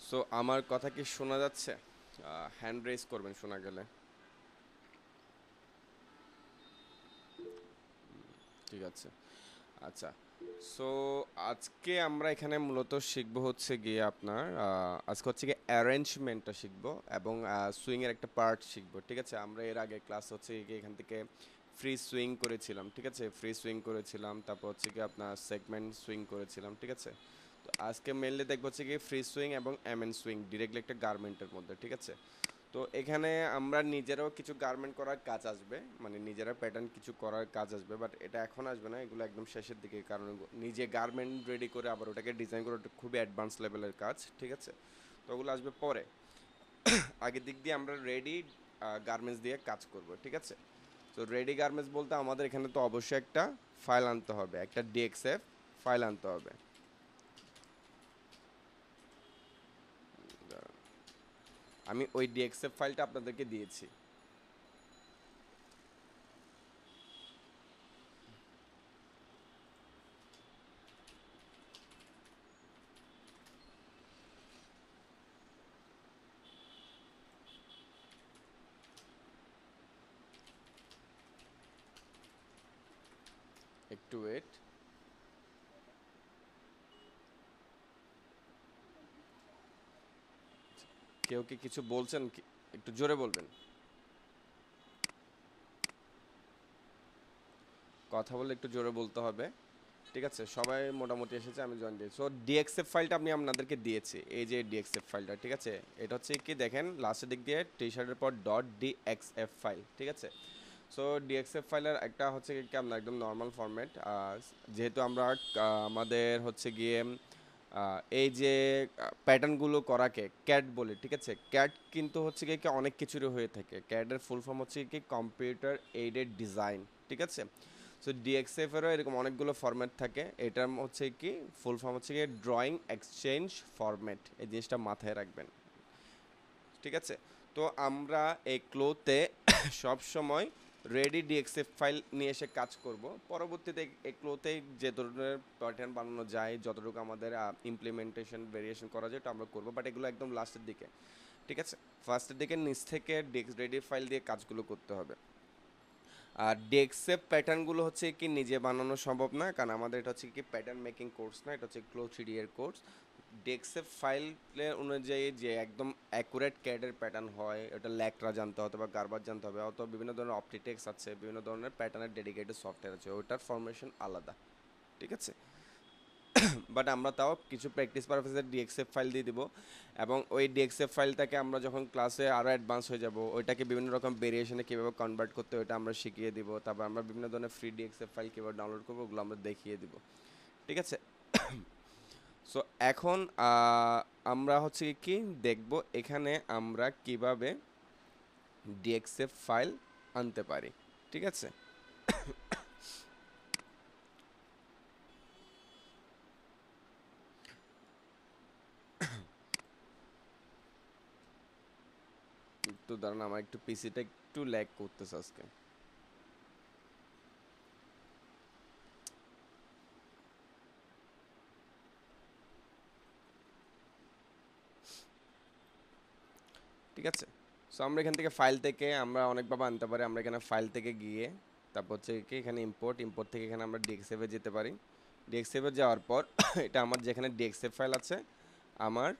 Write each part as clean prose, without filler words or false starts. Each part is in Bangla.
সো আমার কথা কি শোনা যাচ্ছে? হ্যান্ড রেজ করবেন শোনা গেলে। ঠিক আছে। আচ্ছা। সো আজকে আমরা এখানে মূলত শিখবো হচ্ছে গিয়ে আপনার আজকে হচ্ছে গিয়ে অ্যারেঞ্জমেন্টটা শিখবো এবং সুইং এর একটা পার্ট শিখবো। ঠিক আছে, আমরা এর আগে ক্লাস হচ্ছে গিয়ে এখান থেকে ফ্রি সুইং করেছিলাম। ঠিক আছে, ফ্রি সুইং করেছিলাম, তারপর হচ্ছে গিয়ে আপনার সেগমেন্ট সুইং করেছিলাম। ঠিক আছে, তো আজকে মেনলি দেখবো হচ্ছে গিয়ে ফ্রি সুইং এবং এমএন সুইং ডিরেক্টলি একটা গার্মেন্টের মধ্যে। ঠিক আছে, তো এখানে আমরা নিজেরাও কিছু গার্মেন্ট করার কাজ আসবে, মানে নিজেরা প্যাটার্ন কিছু করার কাজ আসবে, বাট এটা এখন আসবে না, এগুলো একদম শেষের দিকে, কারণ নিজে গার্মেন্ট রেডি করে আবার ওটাকে ডিজাইন করে ওটা খুবই অ্যাডভান্স লেভেলের কাজ। ঠিক আছে, তো ওগুলো আসবে পরে। আগের দিক দিয়ে আমরা রেডি গার্মেন্টস দিয়ে কাজ করব। ঠিক আছে, তো রেডি গার্মেন্টস বলতে আমাদের এখানে তো অবশ্যই একটা ফাইল আনতে হবে, একটা ডিএক্সএফ ফাইল আনতে হবে। আমি ওই ডিএক্সএফ ফাইলটা আপনাদেরকে দিয়েছি। একটু ওয়েট। কেউ কি কিছু বলছেন একটু জোরে বলবেন। কথা বললে একটু জোরে বলতে হবে। ঠিক আছে, সবাই মোটামুটি এসেছে, আমি জয়েন দিয়েছি। সো ডিএক্সএফ ফাইলটা আমি আপনাদেরকে দিয়েছি, এই যে ডিএক্সএফ ফাইলটা। ঠিক আছে, এটা হচ্ছে কি দেখেন লাস্টের দিক দিয়ে টি শার্টের পর ডট ডিএক্সএফ ফাইল। ঠিক আছে, সো ডিএক্সএফ ফাইলের একটা হচ্ছে কি আপনার একদম নর্মাল ফরম্যাট। যেহেতু আমরা আমাদের হচ্ছে গিয়ে এই যে প্যাটার্নগুলো করাকে ক্যাট বলে। ঠিক আছে, ক্যাট কিন্তু হচ্ছে গিয়ে কি অনেক কিছুরই হয়ে থাকে। ক্যাটের ফুল ফর্ম হচ্ছে কি কম্পিউটার এইডেড ডিজাইন। ঠিক আছে, সো ডিএক্সএফ এরও এরকম অনেকগুলো ফরম্যাট থাকে। এটার হচ্ছে কি ফুল ফর্ম হচ্ছে কি ড্রয়িং এক্সচেঞ্জ ফরম্যাট, এই জিনিসটা মাথায় রাখবেন। ঠিক আছে, তো আমরা এই ক্লোতে সব সময় রেডি ডিএক্সএফ ফাইল নিয়ে এসে কাজ করব। পরবর্তীতে এই ক্লোতে যে ধরনের প্যাটার্ন বানানো যায়, যতটুকু আমাদের ইমপ্লিমেন্টেশন ভেরিয়েশন করা যায়, এটা আমরা করবো, বাট এগুলো একদম লাস্টের দিকে। ঠিক আছে, ফার্স্টের দিকে নিচ থেকে ডেক্স রেডি ফাইল দিয়ে কাজগুলো করতে হবে। আর ডেক্সেপ প্যাটার্নগুলো হচ্ছে কি নিজে বানানো সম্ভব না, কারণ আমাদের এটা হচ্ছে কি প্যাটার্ন মেকিং কোর্স না, এটা হচ্ছে ক্লো থ্রিডি এর কোর্স। ডেক্সেপ ফাইলের অনুযায়ী যে একদম অ্যাকুরেট ক্যাডের প্যাটার্ন হয়, ওটা ল্যাকড়া জানতে হবে বা গার্বার জানতে হবে, অথবা বিভিন্ন ধরনের অপটিটেক্স আছে, বিভিন্ন ধরনের প্যাটার্নের ডেডিকেটেড সফটওয়্যার আছে, ওটার ফরমেশন আলাদা। ঠিক আছে, বাট আমরা তাও কিছু প্র্যাকটিস পারপাসে ডিএক্সএফ ফাইল দিয়ে দিব, এবং ওই ডিএক্সএফ ফাইলটাকে আমরা যখন ক্লাসে আরও অ্যাডভান্স হয়ে যাব, ওইটাকে বিভিন্ন রকম ভেরিয়েশনে কীভাবে কনভার্ট করতে হয় ওইটা আমরা শিখিয়ে দিব। তারপর আমরা বিভিন্ন ধরনের ফ্রি ডিএক্সএফ ফাইল কীভাবে ডাউনলোড করবো ওগুলো আমরা দেখিয়ে দিব। ঠিক আছে, সো এখন আমরা হচ্ছে কি দেখব এখানে আমরা কিভাবে ডিএক্সএফ ফাইল আনতে পারি। ঠিক আছে, একটু দাঁড়ান, আমার একটু পিসিটা একটু ল্যাগ করতেছে আজকে। ঠিক আছে, সো আমরা এখান থেকে ফাইল থেকে আমরা অনেকভাবে আনতে পারি। আমরা এখানে ফাইল থেকে গিয়ে তারপর হচ্ছে কি এখানে ইম্পোর্ট, ইম্পোর্ট থেকে এখানে আমরা ডিএক্সএফে যেতে পারি। ডিএক্সএফে যাওয়ার পর এটা আমার যেখানে ডিএক্সএফ ফাইল আছে, আমার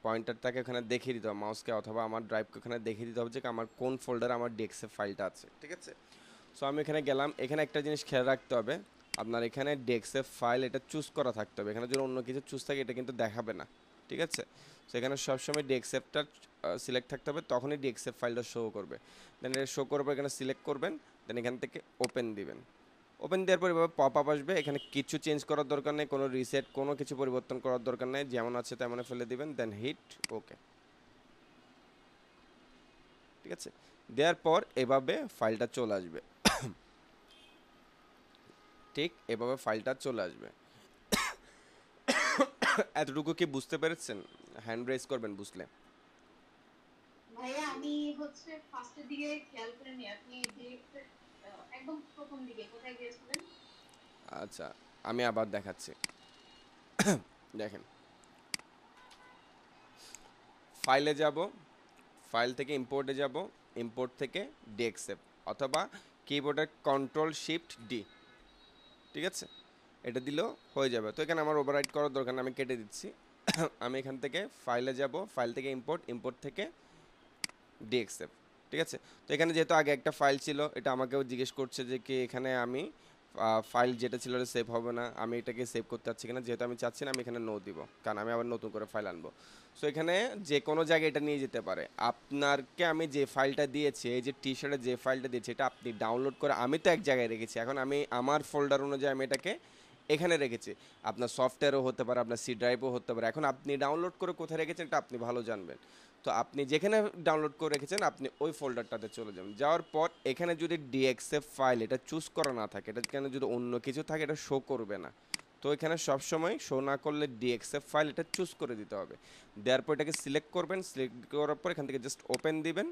পয়েন্টারটাকে ওখানে দেখিয়ে দিতে হবে মাউসকে, অথবা আমার ড্রাইভকে ওখানে দেখিয়ে দিতে হবে যে আমার কোন ফোল্ডারে আমার ডিএক্সএফ ফাইলটা আছে। ঠিক আছে, সো আমি এখানে গেলাম। এখানে একটা জিনিস খেয়াল রাখতে হবে, আপনার এখানে ডিএক্সএফ ফাইল এটা চুজ করা থাকতে হবে। এখানে যদি অন্য কিছু চুজ থাকে এটা কিন্তু দেখাবে না। ঠিক আছে, সো এখানে সবসময় ডিএক্সএফটা সিলেক্ট থাকতে হবে, তখনই ডিএক্সএফ ফাইলটা শো করবে। দেন এটা শো করবে, এখানে সিলেক্ট করবেন, দেন এখান থেকে ওপেন দিবেন। ওপেন দেওয়ার পর এভাবে পপ আপ আসবে, এখানে কিছু চেঞ্জ করার দরকার নেই, কোনো রিসেট কোনো কিছু পরিবর্তন করার দরকার নেই, যেমন আছে তেমন ফেলে দিবেন, দেন হিট ওকে। ঠিক আছে, দেওয়ার পর এভাবে ফাইলটা চলে আসবে। ঠিক এভাবে ফাইলটা চলে আসবে। এতটুকু কি বুঝতে পেরেছেন? হ্যান্ড রেজ করবেন বুঝলে। ভাইয়া আমি হচ্ছে ফার্স্টের দিকে খেয়াল করিনি, আপনি ডিরেক্ট একদম প্রথম দিকে কোথায় গিয়েছিলেন? আচ্ছা, আমি আবার দেখাচ্ছি, দেখেন। ফাইলে যাব, ফাইল থেকে ইম্পোর্টে যাব, ইম্পোর্ট থেকে ডিএক্সএফ অথবা কিবোর্ডের কন্ট্রোল শিফট ডি, ঠিক আছে, এটা দিলেও হয়ে যাবে। তো এখানে আমার ওভাররাইট করার দরকার নেই, আমি কেটে দিচ্ছি। আমি এখান থেকে ফাইলে যাব, ফাইল থেকে ইম্পোর্ট, ইম্পোর্ট থেকে ডিএক্সএফ, ঠিক আছে। তো এখানে যেহেতু আগে একটা ফাইল ছিল, এটা আমাকেও জিজ্ঞেস করছে যে কি এখানে আমি ফাইল যেটা ছিল ওটা সেভ হবে না, আমি এটাকে সেভ করতে চাচ্ছি কিনা, যেহেতু আমি চাচ্ছি না আমি এখানে নো দিব, কারণ আমি আবার নতুন করে ফাইল আনবো। সো এখানে যে কোনো জায়গায় এটা নিয়ে যেতে পারে। আপনাকে আমি যে ফাইলটা দিয়েছি, এই যে টি শার্টের যে ফাইলটা দিয়েছি, এটা আপনি ডাউনলোড করে, আমি তো এক জায়গায় রেখেছি, এখন আমি আমার ফোল্ডার অনুযায়ী আমি এটাকে এখানে রেখেছি। আপনার সফটওয়্যারও হতে পারে, আপনার সি ড্রাইভও হতে পারে। এখন আপনি ডাউনলোড করে কোথায় রেখেছেন এটা আপনি ভালো জানবেন। তো আপনি যেখানে ডাউনলোড করে রেখেছেন আপনি ওই ফোল্ডারটাতে চলে যাবেন। যাওয়ার পর এখানে যদি ডিএক্সএফ ফাইল এটা চুজ করা না থাকে, এটা এখানে যদি অন্য কিছু থাকে এটা শো করবে না। তো এখানে সবসময় শো না করলে ডিএক্সএফ ফাইল এটা চুজ করে দিতে হবে। দেওয়ার পর এটাকে সিলেক্ট করবেন, সিলেক্ট করার পর এখান থেকে জাস্ট ওপেন দিবেন,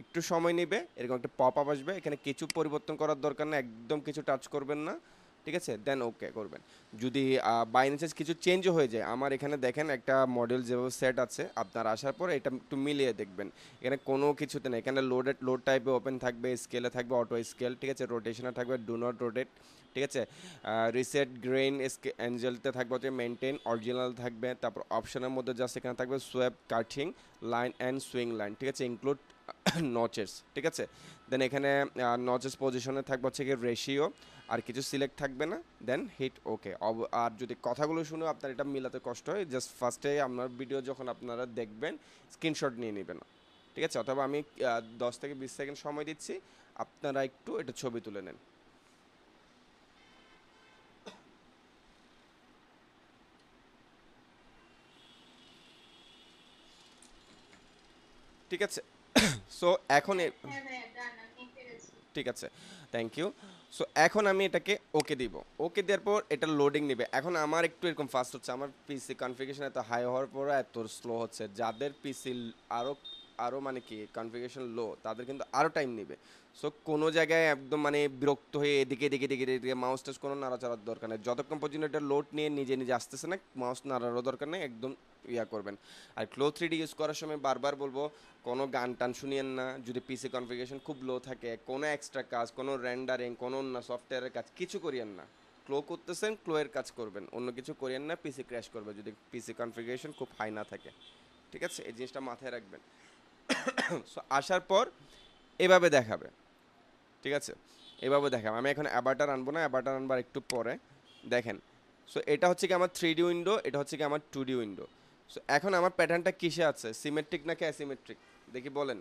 একটু সময় নেবে, এরকম একটা পপ আপ আসবে। এখানে কিছু পরিবর্তন করার দরকার না, একদম কিছু টাচ করবেন না, ঠিক আছে, দেন ওকে করবেন। যদি বাই চান্স কিছু চেঞ্জও হয়ে যায়, আমার এখানে দেখেন একটা মডেল যেভাবে সেট আছে, আপনার আসার পর এটা একটু মিলিয়ে দেখবেন, এখানে কোনো কিছুতে নেই। এখানে লোড টাইপে ওপেন থাকবে, স্কেলে থাকবে অটো স্কেল, ঠিক আছে, রোটেশনে থাকবে ডু নট রোটেট, ঠিক আছে, রিসেট গ্রেইন অ্যাঞ্জেলতে থাকবে হচ্ছে মেনটেন অরিজিনাল থাকবে। তারপর অপশনের মধ্যে জাস্ট এখানে থাকবে সোয়েপ cutting line and swing line, ঠিক আছে, ইনক্লুড নচেস, ঠিক আছে। দেন এখানে নচেস পজিশনে থাকবে হচ্ছে কি রেশিও, আর কিছু সিলেক্ট থাকবে না, দেন হিট ওকে। আর যদি কথাগুলো শুনে আপনার এটা মিলাতে কষ্ট হয়, জাস্ট ফার্স্টে আপনার ভিডিও যখন আপনারা দেখবেন স্ক্রিনশট নিয়ে নেবেন, ঠিক আছে, অথবা আমি 10 থেকে 20 সেকেন্ড সময় দিচ্ছি, আপনারা একটু এটা ছবি তুলে নেন। ঠিক আছে। সো এখন হ্যাঁ ভাইয়া ডান, আমি পেরেছি। ঠিক আছে, থ্যাংক ইউ। সো এখন আমি এটাকে ওকে দিব, ওকে দেওয়ার পর এটা লোডিং নেবে। এখন আমার একটু এরকম ফাস্ট হচ্ছে, আমার পিসি কনফিগারেশন এত হাই হওয়ার পরও এত স্লো হচ্ছে। যাদের পিসি আরও আরও মানে কি কনফিগারেশন লো, তাদের কিন্তু আরও টাইম নেবে। সো কোনো জায়গায় একদম মানে বিরক্ত হয়ে এদিকে এদিকে এদিকে এদিকে মাউস টাচ কোনো নাড়াচাড়ার দরকার নেই। যতক্ষণ পর্যন্ত এটা লোড নিয়ে নিজে নিজে আসতেছে না, মাউস নাড়ারও দরকার নেই, একদম ইয়া করবেন। আর ক্লো 3D ইউজ করার সময় বারবার বলবো, কোনো গান টান শুনিয়েন না। যদি পিসি কনফিগারেশন খুব লো থাকে, কোনো এক্সট্রা কাজ, কোনো রেন্ডারিং, কোনো অন্য সফটওয়্যারের কাজ কিছু করিয়েন না। ক্লো করতেছেন, ক্লোয়ের কাজ করবেন, অন্য কিছু করিয়েন না, পিসি ক্র্যাশ করবে যদি পিসি কনফিগারেশন খুব হাই না থাকে, ঠিক আছে, এই জিনিসটা মাথায় রাখবেন। সো আসার পর এভাবে দেখাবে, ঠিক আছে, এভাবে দেখাবে। আমি এখন অ্যাভাটার আনবো না, অ্যাভাটার আনবার একটু পরে। দেখেন, সো এটা হচ্ছে কি আমার 3D উইন্ডো, এটা হচ্ছে কি আমার 2D উইন্ডো। সো এখন আমার প্যাটার্নটা কিসে আছে, সিমেট্রিক নাকি অ্যাসিমেট্রিক দেখি বলেন।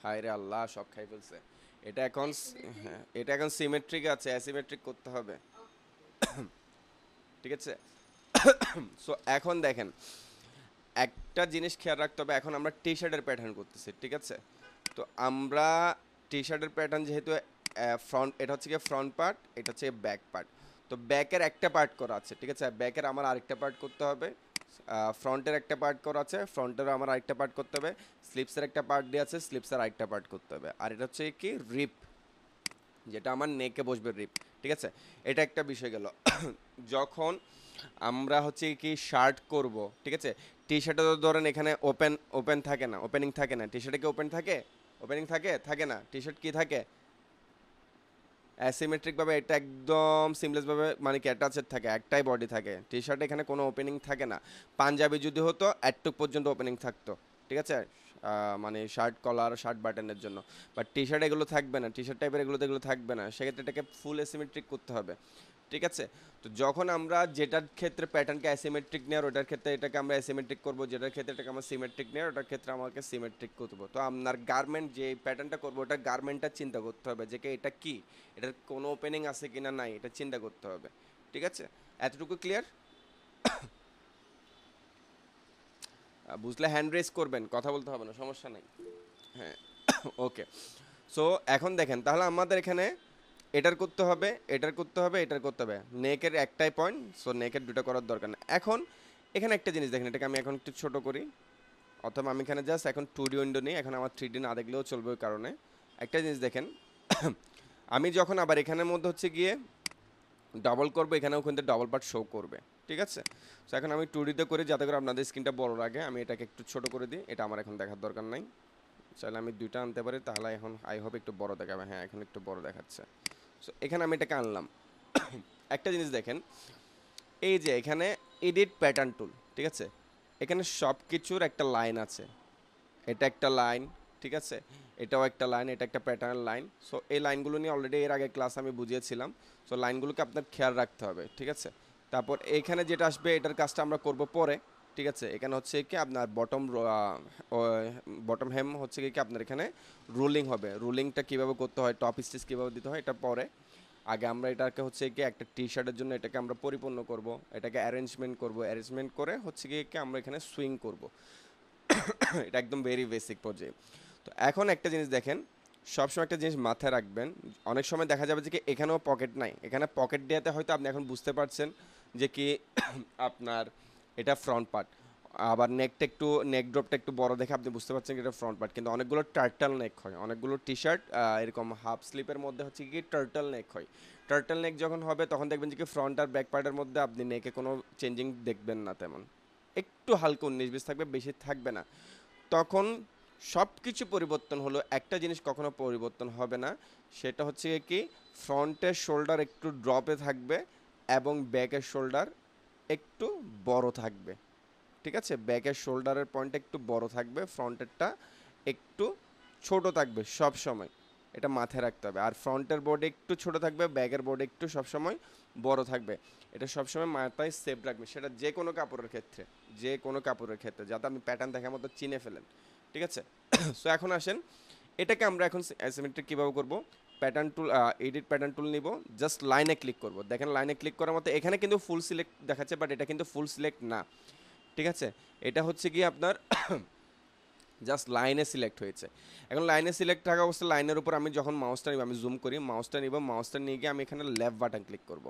হায় রে আল্লাহ, সব খাই ফেলছে। এটা এখন হ্যাঁ, এটা এখন সিমেট্রিক আছে, অ্যাসিমেট্রিক করতে হবে, ঠিক আছে। সো এখন দেখেন, একটা জিনিস খেয়াল রাখতে হবে, এখন আমরা টি শার্টের প্যাটার্ন করতেছি, ঠিক আছে। তো আমরা টি শার্টের প্যাটার্ন যেহেতু ফ্রন্ট, এটা হচ্ছে কি ফ্রন্ট পার্ট, এটা হচ্ছে ব্যাক পার্ট। তো ব্যাকের একটা পার্ট করা আছে, ঠিক আছে, ব্যাকের আমার আরেকটা পার্ট করতে হবে। ফ্রন্টের একটা পার্ট করা আছে, ফ্রন্টেরও আমার আরেকটা পার্ট করতে হবে। স্লিপসের একটা পার্ট দিয়ে আছে, স্লিপসের আরেকটা পার্ট করতে হবে। আর এটা হচ্ছে কি রিপ, যেটা আমার নেকে বসবে রিপ, ঠিক আছে। এটা একটা বিষয় গেল। যখন আমরা হচ্ছে কি শার্ট করব, ঠিক আছে, টি শার্টে তো ধরেন এখানে ওপেন ওপেন থাকে না, ওপেনিং থাকে না। টি শার্টে কি ওপেন থাকে, ওপেনিং থাকে থাকে না। টি শার্ট কি থাকে, অ্যাসিমেট্রিক ভাবে এটা একদম সিমলেস ভাবে মানে কি অ্যাটাচড থাকে, একটাই বডি থাকে। টি শার্টে এখানে কোনো ওপেনিং থাকে না। পাঞ্জাবি যদি হতো এতটুক পর্যন্ত ওপেনিং থাকতো, ঠিক আছে, মানে শার্ট কলার শার্ট বাটনের জন্য। বাট টি শার্ট এগুলো থাকবে না, টি শার্ট টাইপের এগুলো থাকবে না, সেক্ষেত্রে এটাকে ফুল অ্যাসিমেট্রিক করতে হবে, ঠিক আছে। তো যখন আমরা যেটার ক্ষেত্রে প্যাটার্নকে অ্যাসিমেট্রিক নেওয়ার, ওটার ক্ষেত্রে এটাকে আমরা অ্যাসিমেট্রিক করবো, যেটার ক্ষেত্রে এটাকে আমরা সিমেট্রিক নেওয়ার, ওটার ক্ষেত্রে আমাকে সিমেট্রিক করবো। তো আপনার গার্মেন্ট যে প্যাটার্নটা করবো, ওটা গার্মেন্টটা চিন্তা করতে হবে যে এটা কি, এটার কোনো ওপেনিং আছে কিনা নাই, এটা চিন্তা করতে হবে, ঠিক আছে। এতটুকু ক্লিয়ার? বুঝলে হ্যান্ড রেজ করবেন, কথা বলতে হবে না, সমস্যা নেই। হ্যাঁ, ওকে। সো এখন দেখেন, তাহলে আমাদের এখানে এটার করতে হবে, এটার করতে হবে, এটার করতে হবে। নেকের একটাই পয়েন্ট, সো নেকের দুটো করার দরকার নেই। এখন এখানে একটা জিনিস দেখেন, এটাকে আমি এখন একটু ছোট করি, অথবা আমি এখানে জাস্ট এখন 2D উইন্ডো নেই, এখন আমার 3D না দেখলেও চলবে। ওই কারণে একটা জিনিস দেখেন, আমি যখন আবার এখানের মধ্যে হচ্ছে গিয়ে ডাবল করবো, এখানেও কিন্তু ডাবল পার্ট শো করবে, ঠিক আছে। তো এখন আমি 2D করি যাতে করে আপনাদের স্ক্রিনটা বড় লাগে। আমি এটাকে একটু ছোট করে দিই, এটা আমার এখন দেখার দরকার নাই। চাইলে আমি 2টা আনতে পারি, তাহলে এখন আই হোপ একটু বড় দেখাবে। হ্যাঁ, এখন একটু বড় দেখাচ্ছে। সো এখানে আমি এটাকে আনলাম। একটা জিনিস দেখেন, এই যে এখানে এডিট প্যাটার্ন টুল, ঠিক আছে, এখানে সব কিছুর একটা লাইন আছে। এটা একটা লাইন, ঠিক আছে, এটাও একটা লাইন, এটা একটা প্যাটার্ন লাইন। সো এই লাইনগুলো নিয়ে অলরেডি এর আগে ক্লাস আমি বুঝিয়েছিলাম। সো লাইনগুলোকে আপনার খেয়াল রাখতে হবে, ঠিক আছে। তারপর এখানে যেটা আসবে এটার কাজটা আমরা করব পরে, ঠিক আছে। এখানে হচ্ছে কি আপনার বটম হেম হচ্ছে কি আপনার এখানে রুলিং হবে। রুলিংটা কীভাবে করতে হয়, টপ স্টিচ কীভাবে দিতে হয়, এটা পরে। আগে আমরা এটাকে হচ্ছে কি একটা টি শার্টের জন্য এটাকে আমরা পরিপূর্ণ করব, এটাকে অ্যারেঞ্জমেন্ট করব, অ্যারেঞ্জমেন্ট করে হচ্ছে কি আমরা এখানে সুইং করব। এটা একদম ভেরি বেসিক পর্যায়ে। তো এখন একটা জিনিস দেখেন, সবসময় একটা জিনিস মাথায় রাখবেন, অনেক সময় দেখা যাবে যে কি এখানেও পকেট নাই, এখানে পকেট দেওয়াতে হয়তো আপনি এখন বুঝতে পারছেন যে কি আপনার এটা ফ্রন্ট পার্ট। আবার নেক ড্রপটা একটু বড় দেখে আপনি বুঝতে পারছেন কি এটা ফ্রন্ট পার্ট, কিন্তু অনেকগুলো টার্টল নেক হয়, অনেকগুলো টি শার্ট এরকম হাফ স্লিপের মধ্যে হচ্ছে কি টার্টল নেক হয়। টার্টল নেক যখন হবে তখন দেখবেন যে কি ফ্রন্ট আর ব্যাক পার্টের মধ্যে আপনি নেকে কোনো চেঞ্জিং দেখবেন না তেমন, একটু হালকা 19-20 থাকবে, বেশি থাকবে না। তখন সব কিছু পরিবর্তন হলো, একটা জিনিস কখনো পরিবর্তন হবে না, সেটা হচ্ছে কি ফ্রন্টের শোল্ডার একটু ড্রপে থাকবে এবং ব্যাকের শোল্ডার একটু বড় থাকবে, ঠিক আছে। ব্যাকের শোল্ডারের পয়েন্ট একটু বড় থাকবে, ফ্রন্টেরটা একটু ছোট থাকবে সব সময়, এটা মাথায় রাখতে হবে। আর ফ্রন্টের বোর্ড একটু ছোট থাকবে, ব্যাকের বোর্ড একটু সবসময় বড় থাকবে, এটা সবসময় মাথায় সেভ রাখবে, সেটা যে কোনো কাপড়ের ক্ষেত্রে, যে কোনো কাপড়ের ক্ষেত্রে, যাতে আপনি প্যাটার্ন দেখার মতো চিনে ফেলেন, ঠিক আছে। সো এখন আসেন, এটাকে আমরা এখন অ্যাসিমেট্রিক কীভাবে করবো। প্যাটার্ন টুল, এডিট প্যাটার্ন টুল নিব, জাস্ট লাইনে ক্লিক করব। দেখেন লাইনে ক্লিক করার মতো এখানে কিন্তু ফুল সিলেক্ট দেখাচ্ছে, বাট এটা কিন্তু ফুল সিলেক্ট না, ঠিক আছে। এটা হচ্ছে কি আপনার জাস্ট লাইনে সিলেক্ট হয়েছে। এখন লাইনে সিলেক্ট থাকা অবস্থায় লাইনের উপর আমি যখন মাউসটা নিব, আমি জুম করি, মাউসটা নিব, মাউসটা নিয়ে গিয়ে আমি এখানে লেফট বাটন ক্লিক করব।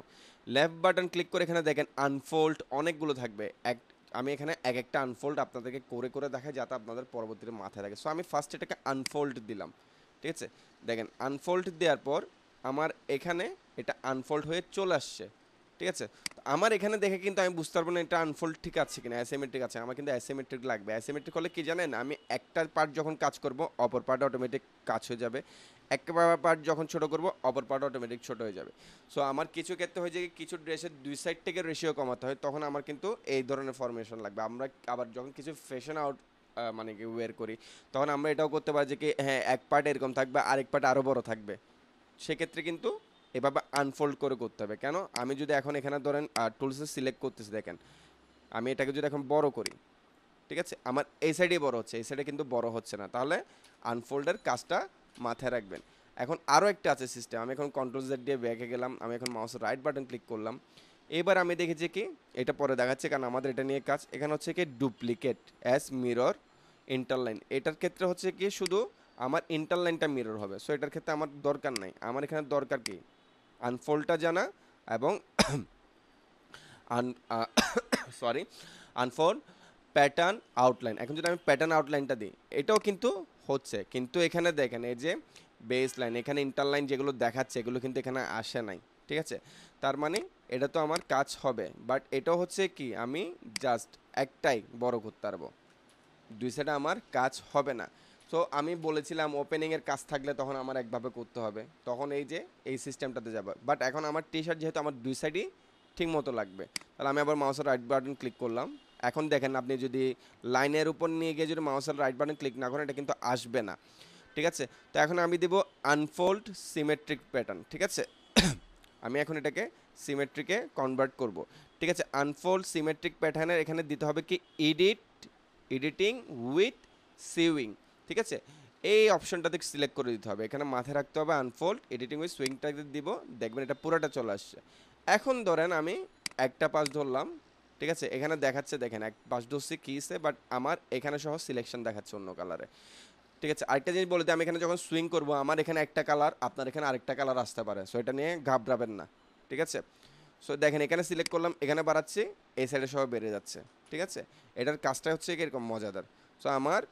লেফট বাটন ক্লিক করে এখানে দেখেন আনফোল্ড অনেকগুলো থাকবে, আমি এখানে এক একটা আনফোল্ড আপনাদেরকে করে করে দেখাই যাতে আপনাদের পরবর্তীতে মাথায় থাকে। সো আমি ফার্স্ট এটাকে আনফোল্ড দিলাম, ঠিক আছে। দেখেন আনফোল্ড দেওয়ার পর আমার এখানে এটা আনফোল্ড হয়ে চলে আসছে, ঠিক আছে। তো আমার এখানে দেখে কিন্তু আমি বুঝতে পারবো না এটা আনফোল্ড ঠিক আছে কিনা, অ্যাসিমেট্রিক আছে, আমার কিন্তু অ্যাসিমেট্রিক লাগবে। অ্যাসিমেট্রিক হলে কি জানেন, আমি একটা পার্ট যখন কাজ করব অপর পার্ট অটোমেটিক কাজ হয়ে যাবে, একটা পার্ট যখন ছোট করব অপর পার্ট অটোমেটিক ছোট হয়ে যাবে। সো আমার কিছু ক্ষেত্রে হয়ে যায় কিছু ড্রেসের দুই সাইড থেকে রেশিও কমাতে হয়, তখন আমার কিন্তু এই ধরনের ফরমেশন লাগবে। আমরা আবার যখন কিছু ফ্যাশন আউট মানে কি ওয়্যার করি, তখন আমরা এটাও করতে পারি যে কি হ্যাঁ এক পার্ট এরকম থাকবে আরেক পার্ট আরও বড় থাকবে, সেক্ষেত্রে কিন্তু এভাবে আনফোল্ড করে করতে হবে। কেন, আমি যদি এখন এখানে ধরেন টুলসে সিলেক্ট করতেছি, দেখেন আমি এটাকে যদি এখন বড় করি, ঠিক আছে, আমার এই সাইডেই বড় হচ্ছে, এই সাইডে কিন্তু বড় হচ্ছে না, তাহলে আনফোল্ডের কাজটা মাথায় রাখবেন। এখন আরও একটা আছে সিস্টেম, আমি এখন কন্ট্রোল জেড দিয়ে ব্যাকে গেলাম, আমি এখন মাউসের রাইট বাটন ক্লিক করলাম। এবার আমি দেখেছি কি এটা পরে দেখাচ্ছে, কারণ আমাদের এটা নিয়ে কাজ। এখানে হচ্ছে কি ডুপ্লিকেট অ্যাজ মিরর ইন্টারলাইন, এটার ক্ষেত্রে হচ্ছে কি শুধু আমার ইন্টারলাইনটা মিরর হবে। সো এটার ক্ষেত্রে আমার দরকার নাই, আমার এখানে দরকার কি আনফোল্ডটা জানা এবং আন সরি আনফোল্ড প্যাটার্ন আউটলাইন। এখন যদি আমি প্যাটার্ন আউটলাইনটা দিই, এটাও কিন্তু হচ্ছে, কিন্তু এখানে দেখেন এই যে বেস লাইন, এখানে ইন্টারলাইন যেগুলো দেখাচ্ছে এগুলো কিন্তু এখানে আসে নাই, ঠিক আছে। তার মানে এটা তো আমার কাজ হবে, বাট এটাও হচ্ছে কি আমি জাস্ট একটাই বড় করতে পারবো, দুই সাইডে আমার কাজ হবে না। সো আমি বলেছিলাম ওপেনিংয়ের কাজ থাকলে তখন আমার একভাবে করতে হবে, তখন এই যে এই সিস্টেমটাতে যাবে। বাট এখন আমার টি শার্ট যেহেতু আমার দুই সাইডই ঠিক মতো লাগবে, তাহলে আমি আবার মাউসের রাইট বাটন ক্লিক করলাম। এখন দেখেন আপনি যদি লাইনের উপর নিয়ে গিয়ে যদি মাউসের রাইট বাটন ক্লিক না করেন এটা কিন্তু আসবে না, ঠিক আছে। তো এখন আমি দিব আনফোল্ড সিমেট্রিক প্যাটার্ন, ঠিক আছে। আমি এখন এটাকে সিমেট্রিকে কনভার্ট করব, ঠিক আছে। আনফোল্ড সিমেট্রিক প্যাটার্নের এখানে দিতে হবে কি এডিটিং উইথ সুইং, ঠিক আছে। এই অপশনটাতে সিলেক্ট করে দিতে হবে, এখানে মাথায় রাখতে হবে আনফোল্ড এডিটিং উইথ সুইংটাকে দিব, দেখবেন এটা পুরোটা চলে আসছে। এখন ধরেন আমি একটা পাশ ধরলাম, ঠিক আছে, এখানে দেখাচ্ছে দেখেন এক পাশ ধরছি কিসে, বাট আমার এখানে সহ সিলেকশন দেখাচ্ছে অন্য কালারে, ঠিক আছে। আরেকটা জিনিস বলে দিই, আমি এখানে যখন সুইং করবো আমার এখানে একটা কালার, আপনার এখানে আরেকটা কালার আসতে পারে, সো এটা নিয়ে ঘাবড়াবেন না, ঠিক আছে। সো দেখেন এখানে সিলেক্ট করলাম, এখানে বাড়াচ্ছি, এই সাইডে সব বেড়ে যাচ্ছে, ঠিক আছে। এটার কাজটা হচ্ছে এরকম মজাদার। সো আমার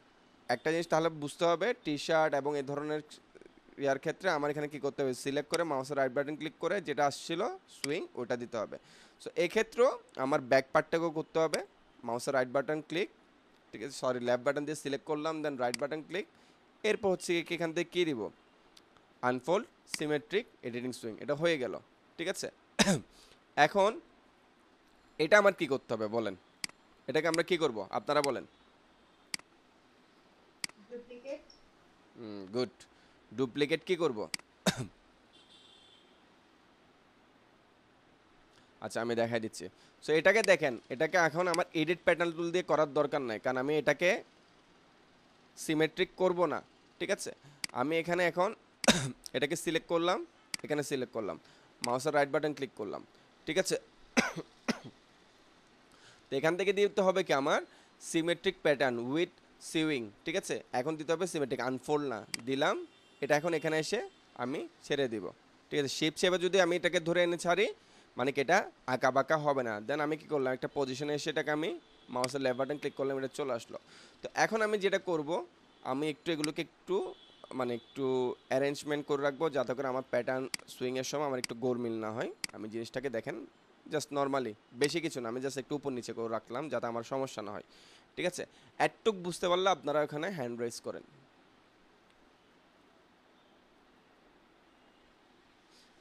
একটা জিনিস তাহলে বুঝতে হবে, টি শার্ট এবং এই ধরনের ইয়ার ক্ষেত্রে আমার এখানে কি করতে হবে, সিলেক্ট করে মাউসের রাইট বাটন ক্লিক করে যেটা আসছিল সুইং ওটা দিতে হবে। সো এক্ষেত্রেও আমার ব্যাক পার্টটাকেও করতে হবে, মাউসের রাইট বাটন ক্লিক, ঠিক আছে, সরি লেফট বাটন দিয়ে সিলেক্ট করলাম, দেন রাইট বাটন ক্লিক, এরপর হচ্ছে কি এখান থেকে কী দিব, আনফোল্ড সিমেট্রিক এডিটিং সুইং, এটা হয়ে গেল, ঠিক আছে। এখন এটা আমার কি করতে হবে বলেন, এটাকে আমরা কি করব আপনারা বলেন। ডুপ্লিকেট। গুড, ডুপ্লিকেট কি করব, আচ্ছা আমি দেখাই দিচ্ছি। সো এটাকে দেখেন, এটাকে এখন আমার এডিট প্যাটার্ন টুল দিয়ে করার দরকার নাই, কারণ আমি এটাকে সিমেট্রিক করব না, ঠিক আছে। আমি এখানে এখন এটাকে সিলেক্ট করলাম, এখানে সিলেক্ট করলাম, মাউসের রাইট বাটন ক্লিক করলাম, ঠিক আছে। তো এখান থেকে দিতে হবে কি আমার সিমেট্রিক প্যাটার্ন উইথ সিউইং, ঠিক আছে। এখন দিতে হবে সিমেট্রিক, আনফোল্ড না, দিলাম। এটা এখন এখানে এসে আমি ছেড়ে দিব, ঠিক আছে। শেপ শেপে যদি আমি এটাকে ধরে এনে ছাড়ি মানে কি এটা আঁকা বাঁকা হবে না। দেন আমি কি করলাম, একটা পজিশনে এসে এটাকে আমি মাউসের লেফট বাটন ক্লিক করলাম, এটা চলে আসলো। তো এখন আমি যেটা করব, আমি একটু এগুলোকে একটু মানে একটু অ্যারেঞ্জমেন্ট করে রাখবো, যাতে করে আমার প্যাটার্ন সুইংয়ের সময় আমার একটু গোলমিল না হয়। আমি জিনিসটাকে দেখেন জাস্ট নর্মালি, বেশি কিছু না, আমি জাস্ট একটু উপর নিচে করে রাখলাম যাতে আমার সমস্যা না হয়, ঠিক আছে। একটুক বুঝতে পারলে আপনারা ওখানে হ্যান্ড রেজ করেন,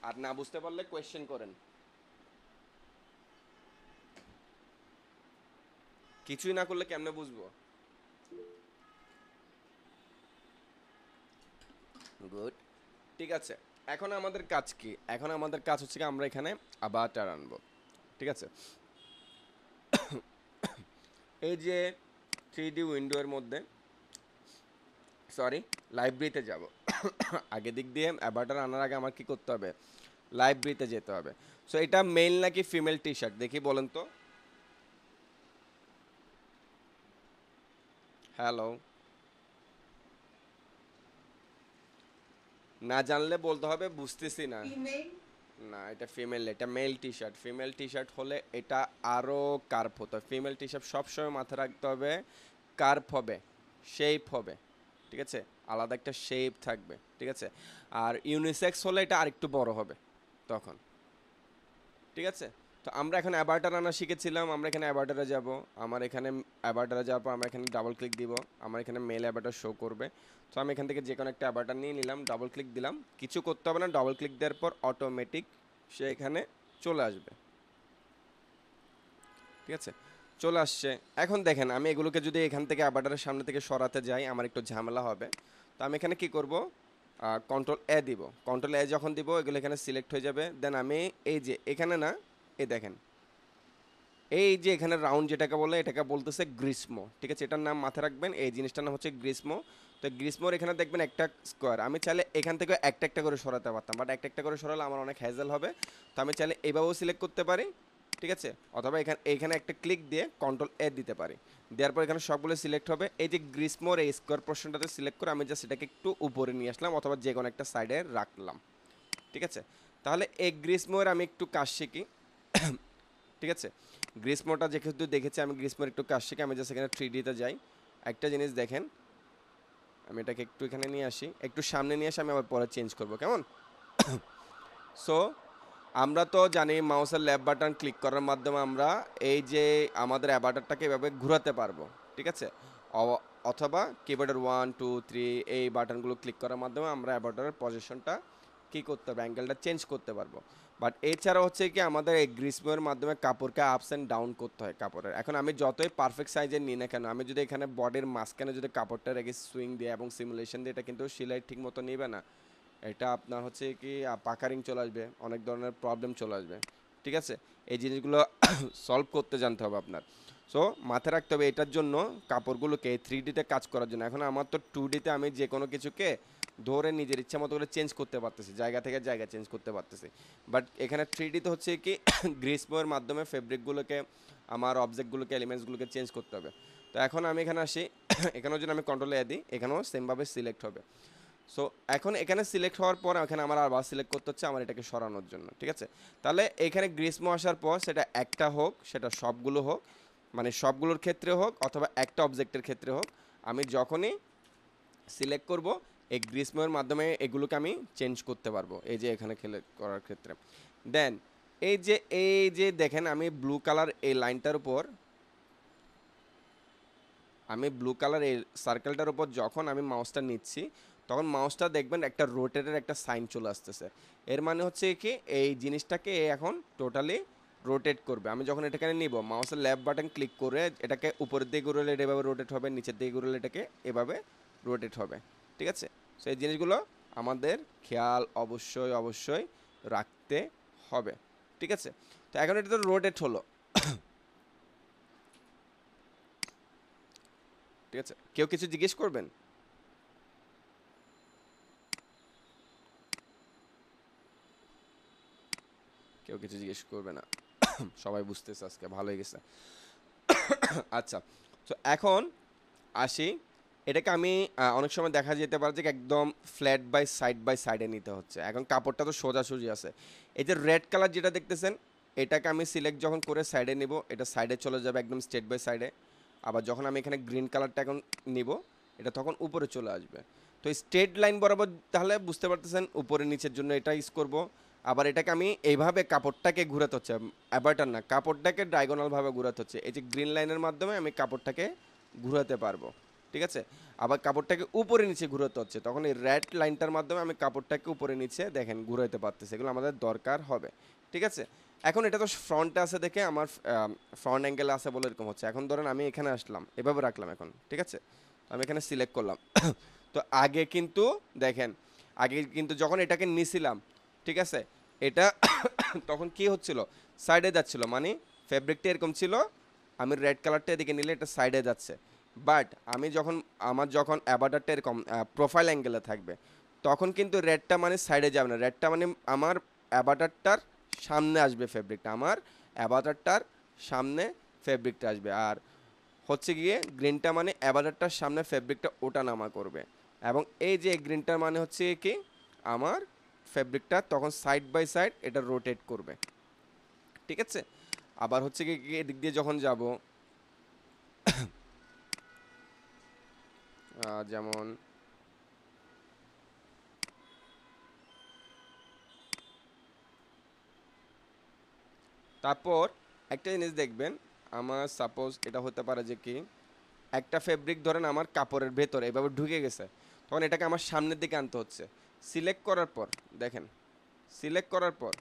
আর না বুঝতে পারলে কোয়েশ্চেন করেন। কিছুই না করলে কেমনে বুঝবো। গুড, ঠিক আছে। এখন আমাদের কাজ কি, এখন আমাদের কাজ হচ্ছে কি আমরা এখানে আবাটার আনবো, ঠিক আছে। এই যে 3D উইন্ডোর মধ্যে, সরি লাইব্রেরিতে যাব, আগে দিক দিয়ে অ্যাভাটার আনার আগে আমার কি করতে হবে, লাইব্রেরিতে যেতে হবে। সো এটা মেল নাকি ফিমেল টি শার্ট দেখি বলেন তো। হ্যালো, না জানলে বলতে হবে বুঝতেছি না। ফিমেল। না এটা ফিমেল, এটা male T shirt. Female T shirt হলে এটা আরও কার্ভ হতো। ফিমেল টি শার্ট সবসময় মাথায় রাখতে হবে কার্ভ হবে, শেপ হবে, ঠিক আছে, আলাদা একটা শেপ থাকবে, ঠিক আছে। আর ইউনিসেক্স হলে এটা আরেকটু বড় হবে তখন, ঠিক আছে। তো আমরা এখন অ্যাভাটার আনা শিখেছিলাম, আমরা এখানে অ্যাভাটারে যাব, আমার এখানে অ্যাভাটারে যাওয়ার পর আমরা এখানে ডাবল ক্লিক দিব, আমার এখানে মেল অ্যাভাটার শো করবে। তো আমি এখান থেকে যে কোনো একটা অ্যাভাটার নিয়ে নিলাম, ডাবল ক্লিক দিলাম, কিছু করতে হবে না, ডাবল ক্লিক দেওয়ার পর অটোমেটিক সে এখানে চলে আসবে, ঠিক আছে, চলে আসছে। এখন দেখেন আমি এগুলোকে যদি এখান থেকে অ্যাভাটারের সামনে থেকে সরাতে যাই আমার একটু ঝামেলা হবে। তো আমি এখানে কি করব, কন্ট্রোল এ দিব, কন্ট্রোল এ যখন দিব এগুলো এখানে সিলেক্ট হয়ে যাবে। দেন আমি এই যে এখানে না, এই দেখেন এই যে এখানে রাউন্ড যেটাকে বলে এটাকে বলতেছে গ্রীষ্ম, ঠিক আছে, এটার নাম মাথায় রাখবেন, এই জিনিসটার নাম হচ্ছে গ্রীষ্ম। তো গ্রীষ্মর এখানে দেখবেন একটা স্কোয়ার, আমি চাইলে এখান থেকে একটা একটা করে সরাতে পারতাম, বাট একটা একটা করে সরালে আমার অনেক হ্যাজেল হবে। তো আমি চাইলে এইভাবেও সিলেক্ট করতে পারি, ঠিক আছে, অথবা এখানে একটা ক্লিক দিয়ে কন্ট্রোল এ দিতে পারি, দেওয়ার পর এখানে সবগুলো সিলেক্ট হবে। এই যে গ্রীষ্মর এই স্কোয়ার পোর্শনটাতে সিলেক্ট করে আমি জাস্ট এটাকে একটু উপরে নিয়ে আসলাম অথবা যে কোনো একটা সাইডে রাখলাম, ঠিক আছে। তাহলে এই গ্রীষ্মের আমি একটু কাজ শিখি, ঠিক আছে। গ্রীষ্মটা যেহেতু দেখেছি আমি গ্রীষ্মের একটু কাজ শিখে আমি জাস্ট এখানে 3Dতে যাই। একটা জিনিস দেখেন, আমি এটাকে একটু এখানে নিয়ে আসি, একটু সামনে নিয়ে আসি, আমি আবার পরে চেঞ্জ করব, কেমন। সো আমরা তো জানি মাউসের লেফট বাটন ক্লিক করার মাধ্যমে আমরা এই যে আমাদের অ্যাভাটারটাকে এভাবে ঘোরাতে পারবো, ঠিক আছে। অথবা কিবোর্ডের 1 2 3 এই বাটনগুলো ক্লিক করার মাধ্যমে আমরা অ্যাভাটারের পজিশনটা কী করতে পারবো, অ্যাঙ্গেলটা চেঞ্জ করতে পারবো। বাট এছাড়া হচ্ছে কি আমাদের এই গ্রিসমোর মাধ্যমে কাপড়কে আপস অ্যান্ড ডাউন করতে হয় কাপড়ের। এখন আমি যতই পারফেক্ট সাইজের নিই না কেন, আমি যদি এখানে বডির মাঝখানে যদি কাপড়টা রেখে সুইং দিয়ে এবং সিমুলেশন দিয়ে, এটা কিন্তু সেলাই ঠিক মতো নেবে না, এটা আপনার হচ্ছে কি পাকারিং চলে আসবে, অনেক ধরনের প্রবলেম চলে আসবে, ঠিক আছে। এই জিনিসগুলো সলভ করতে জানতে হবে আপনার। সো মাথায় রাখতে হবে এটার জন্য কাপড়গুলোকে 3Dতে কাজ করার জন্য। এখন আমার তো 2Dতে আমি যে কোনো কিছুকে ধরে নিজের ইচ্ছা মতো করে চেঞ্জ করতে পারতেছি, জায়গা থেকে জায়গা চেঞ্জ করতে পারতেছি। বাট এখানে 3Dতে হচ্ছে কি গ্রিসমোর মাধ্যমে ফেব্রিকগুলোকে আমার অবজেক্টগুলোকে এলিমেন্টসগুলোকে চেঞ্জ করতে হবে। তো এখন আমি এখানে আসি, এখানেও যদি আমি কন্ট্রোলে দিই এখানেও সেমভাবে সিলেক্ট হবে। সো এখন এখানে সিলেক্ট হওয়ার পর এখানে আমার আবার সিলেক্ট করতে হচ্ছে আমার এটাকে সরানোর জন্য, ঠিক আছে। তাহলে এখানে গ্রীষ্ম আসার পর সেটা একটা হোক, সেটা সবগুলো হোক, মানে সবগুলোর ক্ষেত্রে হোক অথবা একটা অবজেক্টের ক্ষেত্রে হোক, আমি যখনই সিলেক্ট করব এই গ্রিসমোয়ের মাধ্যমে এগুলোকে আমি চেঞ্জ করতে পারবো, এই যে এখানে খেলে করার ক্ষেত্রে। দেন এই যে দেখেন আমি ব্লু কালার এই লাইনটার উপর, আমি ব্লু কালার এই সার্কেলটার উপর যখন আমি মাউসটা নিচ্ছি, তখন মাউসটা দেখবেন একটা রোটেটের একটা সাইন চলে আসতেছে। এর মানে হচ্ছে কি এই জিনিসটাকে এখন টোটালি রোটেট করবে। আমি যখন এটাকে নিব, মাউসের লেফট বাটন ক্লিক করে এটাকে উপরের দিকে ঘুরলে এটা এভাবে রোটেট হবে, নিচের দিকে ঘুরলে এটাকে এভাবে রোটেট হবে, ঠিক আছে। সো এই জিনিসগুলো আমাদের খেয়াল অবশ্যই অবশ্যই রাখতে হবে, ঠিক আছে। তো এখন এটা তো রোটেট হলো, ঠিক আছে। কেউ কিছু জিজ্ঞেস করবেন? কেউ কিছু জিজ্ঞেস করবে না, সবাই বুঝতেছে আজকে ভালো হয়ে গেছে। আচ্ছা, তো এখন আসি, এটাকে আমি অনেক সময় দেখা যেতে পারে যে একদম ফ্ল্যাট বাই সাইডে নিতে হচ্ছে। এখন কাপড়টা তো সোজাসুজি আছে, এই যে রেড কালার যেটা দেখতেছেন, এটাকে আমি সিলেক্ট যখন করে সাইডে নিব, এটা সাইডে চলে যাবে একদম স্ট্রেট বাই সাইডে। আবার যখন আমি এখানে গ্রিন কালারটা এখন নিব, এটা তখন উপরে চলে আসবে। তো স্ট্রেট লাইন বরাবর, তাহলে বুঝতে পারতেছেন উপরে নিচের জন্য এটা ইউজ করব। আবার এটাকে আমি এইভাবে কাপড়টাকে ঘুরাতে হচ্ছে, অ্যাবাটার না, কাপড়টাকে ডায়াগোনালভাবে ঘুরাতে হচ্ছে। এই যে গ্রিন লাইনের মাধ্যমে আমি কাপড়টাকে ঘুরাতে পারবো, ঠিক আছে। আবার কাপড়টাকে উপরে নিচে ঘুরাতে হচ্ছে, তখন এই রেড লাইনটার মাধ্যমে আমি কাপড়টাকে উপরে নিচে দেখেন ঘুরাতে পারতেছি। এগুলো আমাদের দরকার হবে, ঠিক আছে। এখন এটা তো ফ্রন্টে আছে দেখে আমার ফ্রন্ট অ্যাঙ্গেলে আছে বলে এরকম হচ্ছে। এখন ধরেন আমি এখানে আসলাম, এভাবে রাখলাম এখন, ঠিক আছে। আমি এখানে সিলেক্ট করলাম। তো আগে কিন্তু দেখেন, আগে কিন্তু যখন এটাকে নিছিলাম, ঠিক আছে, এটা তখন কি হচ্ছিল, সাইডে যাচ্ছিল, মানে ফেব্রিকটা এরকম ছিল, আমি রেড কালারটা এদিকে নিলে এটা সাইডে যাচ্ছে। বাট আমি যখন আমার যখন অ্যাভাটারটা এরকম প্রোফাইল অ্যাঙ্গেলে থাকবে, তখন কিন্তু রেডটা মানে সাইডে যাবে না, রেডটা মানে আমার অ্যাভাটারটার সামনে আসবে ফেব্রিকটা, আমার অ্যাভাটারটার সামনে ফেব্রিকটা আসবে। আর হচ্ছে গিয়ে গ্রিনটা মানে অ্যাভাটারটার সামনে ফেব্রিকটা ওঠানামা করবে। এবং এই যে গ্রিনটার মানে হচ্ছে কি আমার ফেব্রিকটা তখন সাইড বাই সাইড এটা রোটেট করবে, ঠিক আছে। আবার হচ্ছে কি এদিক দিয়ে যখন যাব, যেমন তারপর একটা জিনিস দেখবেন, আমার সাপোজ এটা হতে পারে যে কি একটা ফেব্রিক ধরেন আমার কাপড়ের ভেতরে এভাবে ঢুকে গেছে, তখন এটাকে আমার সামনের দিকে আনতে হচ্ছে। সিলেক্ট করার পর দেখেন, সিলেক্ট করার পর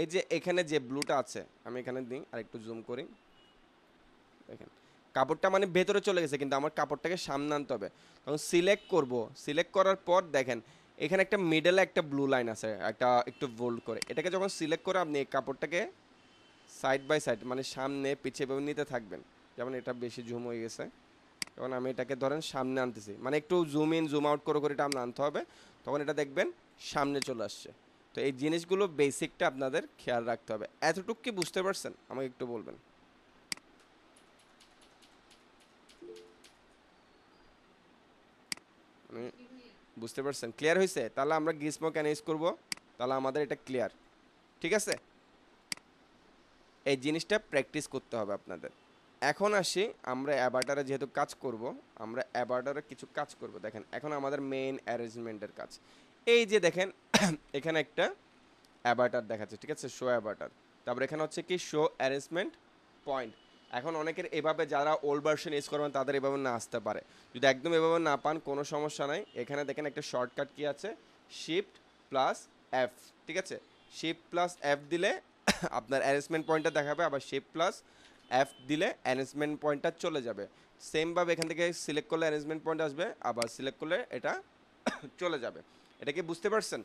এই যে এখানে যে ব্লুটা আছে, আমি এখানে দিই আর একটু জুম করি, দেখেন কাপড়টা মানে ভেতরে চলে গেছে, কিন্তু আমার কাপড়টাকে সামনে আনতে হবে। তখন সিলেক্ট করব, সিলেক্ট করার পর দেখেন এখানে একটা মিডলে একটা ব্লু লাইন আছে, একটা একটু বোল্ড করে, এটাকে যখন সিলেক্ট করে আপনি এই কাপড়টাকে সাইড বাই সাইড মানে সামনে পিছিয়ে এভাবে নিতে থাকবেন। যেমন এটা বেশি জুম হয়ে গেছে, তখন আমি এটাকে ধরেন সামনে আনতেছি, মানে একটু জুম ইন জুম আউট করে করে এটা আপনার আনতে হবে, তখন এটা দেখবেন সামনে চলে আসছে। তো এই জিনিসগুলো বেসিকটা আপনাদের খেয়াল রাখতে হবে। এতটুকু কি বুঝতে পারছেন? আমাকে একটু বলবেন। মানে বুঝতে পারছেন? ক্লিয়ার হয়েছে? তাহলে আমরা গ্রিসমো কেন ইউজ করবো, তাহলে আমাদের এটা ক্লিয়ার, ঠিক আছে। এই জিনিসটা প্র্যাকটিস করতে হবে আপনাদের। এখন আসি আমরা অ্যাভাটারে যেহেতু কাজ করব, আমরা অ্যাভাটারে কিছু কাজ করব। দেখেন এখন আমাদের মেইন অ্যারেঞ্জমেন্টের কাজ, এই যে দেখেন এখানে একটা অ্যাভাটার দেখাচ্ছে, ঠিক আছে, শো অ্যাভাটার। তারপর এখানে হচ্ছে কি শো অ্যারেঞ্জমেন্ট পয়েন্ট। এখন অনেকের এভাবে যারা ওল্ড ভার্সন ইউজ করবেন তাদের এভাবে না আসতে পারে, যদি একদম এভাবে না পান কোনো সমস্যা নাই, এখানে দেখেন একটা শর্টকাট কি আছে, শিফট প্লাস এফ, ঠিক আছে। শিফট প্লাস এফ দিলে আপনার অ্যারেঞ্জমেন্ট পয়েন্টটা দেখাবে, আবার শিফট প্লাস এফ দিলে অ্যারেঞ্জমেন্ট পয়েন্টটা চলে যাবে। সেমভাবে এখান থেকে সিলেক্ট করলে অ্যারেঞ্জমেন্ট পয়েন্ট আসবে, আবার সিলেক্ট করলে এটা চলে যাবে। এটা কি বুঝতে পারছেন?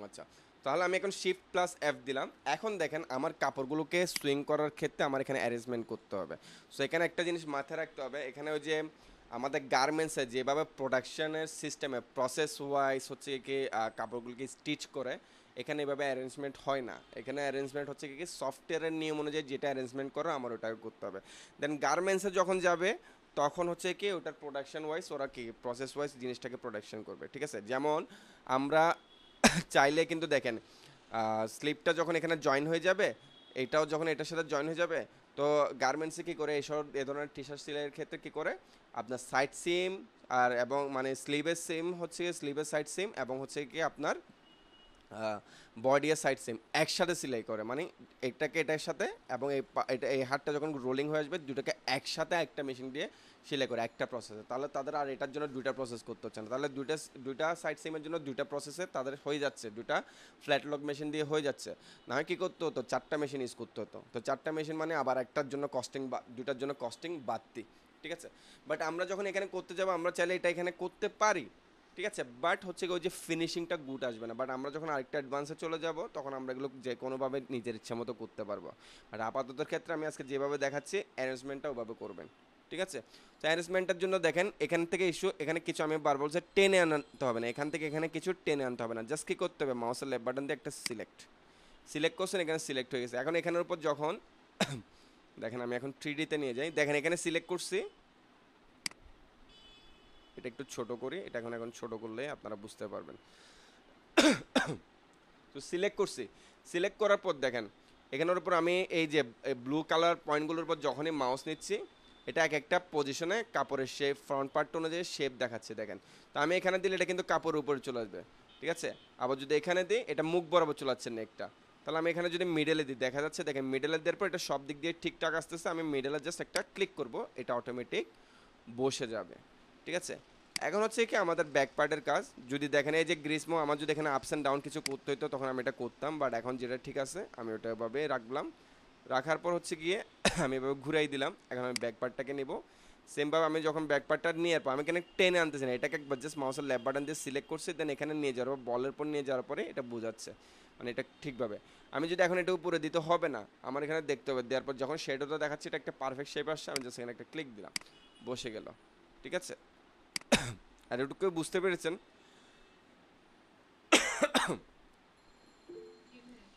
আচ্ছা, তাহলে আমি এখন শিফট প্লাস এফ দিলাম। এখন দেখেন আমার কাপড়গুলোকে সুইং করার ক্ষেত্রে আমার এখানে অ্যারেঞ্জমেন্ট করতে হবে। সো এখানে একটা জিনিস মাথায় রাখতে হবে, এখানে ওই যে আমাদের গার্মেন্টসে যেভাবে প্রোডাকশনের সিস্টেমে প্রসেস ওয়াইজ হচ্ছে কি কাপড়গুলোকে স্টিচ করে, এখানে এভাবে অ্যারেঞ্জমেন্ট হয় না। এখানে অ্যারেঞ্জমেন্ট হচ্ছে কি সফটওয়্যারের নিয়ম অনুযায়ী যেটা অ্যারেঞ্জমেন্ট করো আমার ওটাকে করতে হবে। দেন গার্মেন্টসে যখন যাবে তখন হচ্ছে কি ওটার প্রোডাকশন ওয়াইজ ওরা কি প্রসেস ওয়াইজ জিনিসটাকে প্রোডাকশন করবে, ঠিক আছে। যেমন আমরা চাইলে কিন্তু দেখেন স্লিপটা যখন এখানে জয়েন হয়ে যাবে, এটাও যখন এটার সাথে জয়েন হয়ে যাবে, তো গার্মেন্টসে কী করে এইসব এ ধরনের টি শার্ট সেলাইয়ের ক্ষেত্রে কী করে আপনার সাইড সিম আর এবং মানে স্লিভের সিম হচ্ছে স্লিভের সাইড সিম এবং হচ্ছে কি আপনার বডি আর সাইড সিম একসাথে সেলাই করে, মানে এটাকে এটার সাথে এবং এটা এই হাতটা যখন রোলিং হয়ে আসবে দুটোকে একসাথে একটা মেশিন দিয়ে সেলাই করে একটা প্রসেসে, তাহলে তাদের আর এটার জন্য দুইটা প্রসেস করতে হচ্ছে না, তাহলে দুইটা সাইড সিমের জন্য দুইটা প্রসেসে তাদের হয়ে যাচ্ছে, দুইটা ফ্ল্যাট লক মেশিন দিয়ে হয়ে যাচ্ছে। না হয় কী করতে হতো, চারটা মেশিন ইউজ করতে হতো, তো চারটা মেশিন মানে আবার একটার জন্য কস্টিং বা দুইটার জন্য কস্টিং বাড়তি, ঠিক আছে। বাট আমরা যখন এখানে করতে যাবো আমরা চাইলে এটা এখানে করতে পারি, ঠিক আছে, বাট হচ্ছে ওই যে ফিনিশিংটা গুড আসবে না। বাট আমরা যখন আরেকটা অ্যাডভান্সে চলে যাব তখন আমরা এগুলো যে কোনোভাবে নিজের ইচ্ছা মতো করতে পারবো। আর আপাতত ক্ষেত্রে আমি আজকে যেভাবে দেখাচ্ছি অ্যারেঞ্জমেন্টটা ওভাবে করবেন, ঠিক আছে। তো অ্যারেঞ্জমেন্টের জন্য দেখেন এখান থেকে ইস্যু, এখানে কিছু আমি বার বলছি টেনে আনতে হবে না, এখান থেকে এখানে কিছু টেনে আনতে হবে না, জাস্ট কী করতে হবে মাউসের লেফট বাটন দিয়ে একটা সিলেক্ট করছেন, এখানে সিলেক্ট হয়ে গেছে। এখন এখানের উপর যখন দেখেন আমি এখন 3D-তে নিয়ে যাই, দেখেন এখানে সিলেক্ট করছি, এটা একটু ছোট করি, এটা এখন ছোট করলে আপনারা বুঝতে পারবেন। তো সিলেক্ট করছি, সিলেক্ট করার পর দেখেন এখানের উপর আমি এই যে ব্লু কালার পয়েন্টগুলোর উপর যখনই মাউস নিচ্ছি এটা এক একটা পজিশনে কাপড়ের শেপ ফ্রন্ট পার্ট অনুযায়ী শেপ দেখাচ্ছে দেখেন। তো আমি এখানে দিলে এটা কিন্তু কাপড়ের উপরে চলে আসবে, ঠিক আছে। আবার যদি এখানে দিই এটা মুখ বরাবর চলে যাচ্ছে নেকটা, তাহলে আমি এখানে যদি মিডলে দিই দেখা যাচ্ছে দেখেন মিডলে দেওয়ার পর এটা সব দিক দিয়ে ঠিকঠাক আসতেছে, আমি মিডলে জাস্ট একটা ক্লিক করব এটা অটোমেটিক বসে যাবে, ঠিক আছে। এখন হচ্ছে কি আমাদের ব্যাক পার্টের কাজ, যদি দেখেন এই যে গ্রীষ্ম আমার যদি এখানে আপস অ্যান্ড ডাউন কিছু করতে হতো তখন আমি এটা করতাম, বাট এখন যেটা ঠিক আছে আমি ওটা এভাবে রাখলাম, রাখার পর হচ্ছে গিয়ে আমি এভাবে ঘুরাই দিলাম। এখন আমি ব্যাক পার্টটাকে নেব, সেমভাবে আমি যখন ব্যাক পার্টটা নিয়ে পর আমি এখানে টেনে আনতেছি না, এটাকে একবার জাস্ট মাউসের লেফট বাটন দিয়ে সিলেক্ট করছি, দেন এখানে নিয়ে যাওয়ার পর বলের পর নিয়ে যাওয়ার পরে এটা বোঝাচ্ছে মানে এটা ঠিকভাবে। আমি যদি এখন এটা উপরে দিতে হবে না, আমার এখানে দেখতে হবে, দেওয়ার পর যখন শেডোটা দেখাচ্ছে এটা একটা পারফেক্ট শেপ আসছে, আমি জাস্ট এখানে একটা ক্লিক দিলাম, বসে গেল, ঠিক আছে। আর এটুকু বুঝতে পেরেছেন?